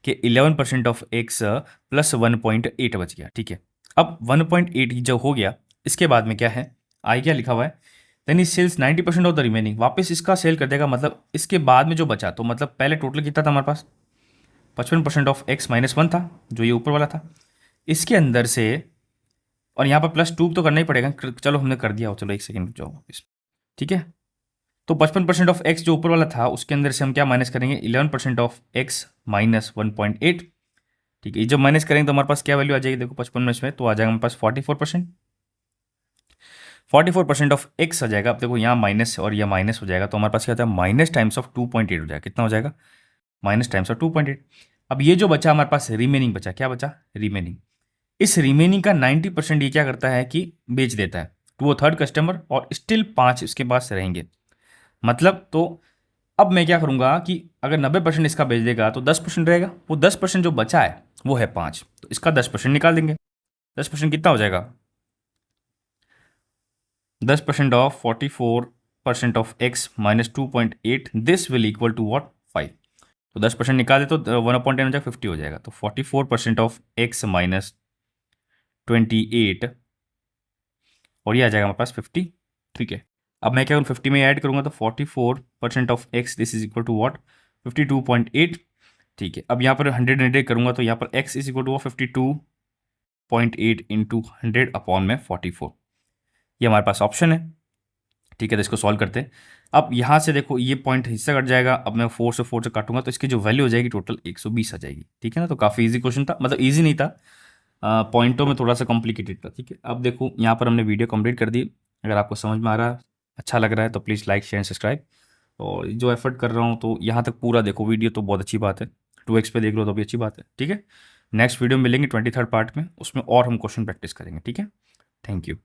कि 11% ऑफ एक्स प्लस 1.8 बच गया। ठीक है, अब 1.8 जो हो गया, इसके बाद में क्या है, आई क्या लिखा हुआ है, then he sells 90% of the remaining, वापस इसका सेल कर देगा, मतलब इसके बाद में जो बचा, तो मतलब पहले टोटल कितना था हमारे पास 55% ऑफ एक्स -1 था, जो ये ऊपर वाला था, इसके अंदर से, और यहाँ पर +2 तो करना ही पड़ेगा, चलो हमने कर दिया हो, चलो एक सेकेंड जाओ वापस। ठीक है, तो 55% ऑफ एक्स जो ऊपर वाला था उसके अंदर से हम क्या माइनस करेंगे 11% ऑफ एक्स -1.8। ठीक है, ये जब माइनस करेंगे तो हमारे पास क्या वैल्यू आ जाएगी देखो 55 में से, तो आ जाएगा हमारे पास 44%। 44% ऑफ एक्स आ जाएगा। अब देखो यहाँ माइनस और यह माइनस हो जाएगा, तो हमारे पास क्या होता है माइनस टाइम्स ऑफ 2.8 हो जाएगा। कितना हो जाएगा माइनस टाइम्स ऑफ 2.8। अब ये जो बचा हमारे पास रिमेनिंग बचा, क्या बचा रिमेनिंग, इस रिमेनिंग का 90% ये क्या करता है कि बेच देता है टू अ थर्ड कस्टमर, और स्टिल 5 इसके पास रहेंगे। मतलब तो अब मैं क्या करूंगा कि अगर 90% इसका बेच देगा तो 10% रहेगा, वो 10% जो बचा है वो है 5, तो इसका 10% निकाल देंगे। 10% कितना हो जाएगा 10% of 44% of x -2.8, this will equal to what 5। तो 10% निकाल दे तो 1/10 हो जाएगा 50 हो जाएगा, तो 44% ऑफ एक्स -28, और ये आ जाएगा हमारे पास 50। ठीक है, अब मैं क्या करूँ 50 में ऐड करूँगा तो 44% of x this is equal to what 52.8, ठीक है, अब यहाँ पर 100 करूँगा तो यहाँ पर x is equal to 52.8 into 100/44, ये हमारे पास ऑप्शन है। ठीक है, तो इसको सॉल्व करते हैं। अब यहाँ से देखो ये पॉइंट हिस्सा कट जाएगा, अब मैं 4 से काटूंगा तो इसकी जो वैल्यू हो जाएगी टोटल 120 आ जाएगी। ठीक है ना, तो काफ़ी इजी क्वेश्चन था, मतलब इजी नहीं था, पॉइंटों में थोड़ा सा कॉम्प्लिकेटेड था। ठीक है, अब देखो यहाँ पर हमने वीडियो कंप्लीट कर दी। अगर आपको समझ में आ रहा है, अच्छा लग रहा है तो प्लीज़ लाइक शेयर सब्सक्राइब। और जो एफर्ट कर रहा हूँ तो यहाँ तक पूरा देखो वीडियो, तो बहुत अच्छी बात है। 2x पे देख लो तो भी अच्छी बात है। ठीक है, नेक्स्ट वीडियो में मिलेंगे 23rd पार्ट में, उसमें और हम क्वेश्चन प्रैक्टिस करेंगे। ठीक है, थैंक यू।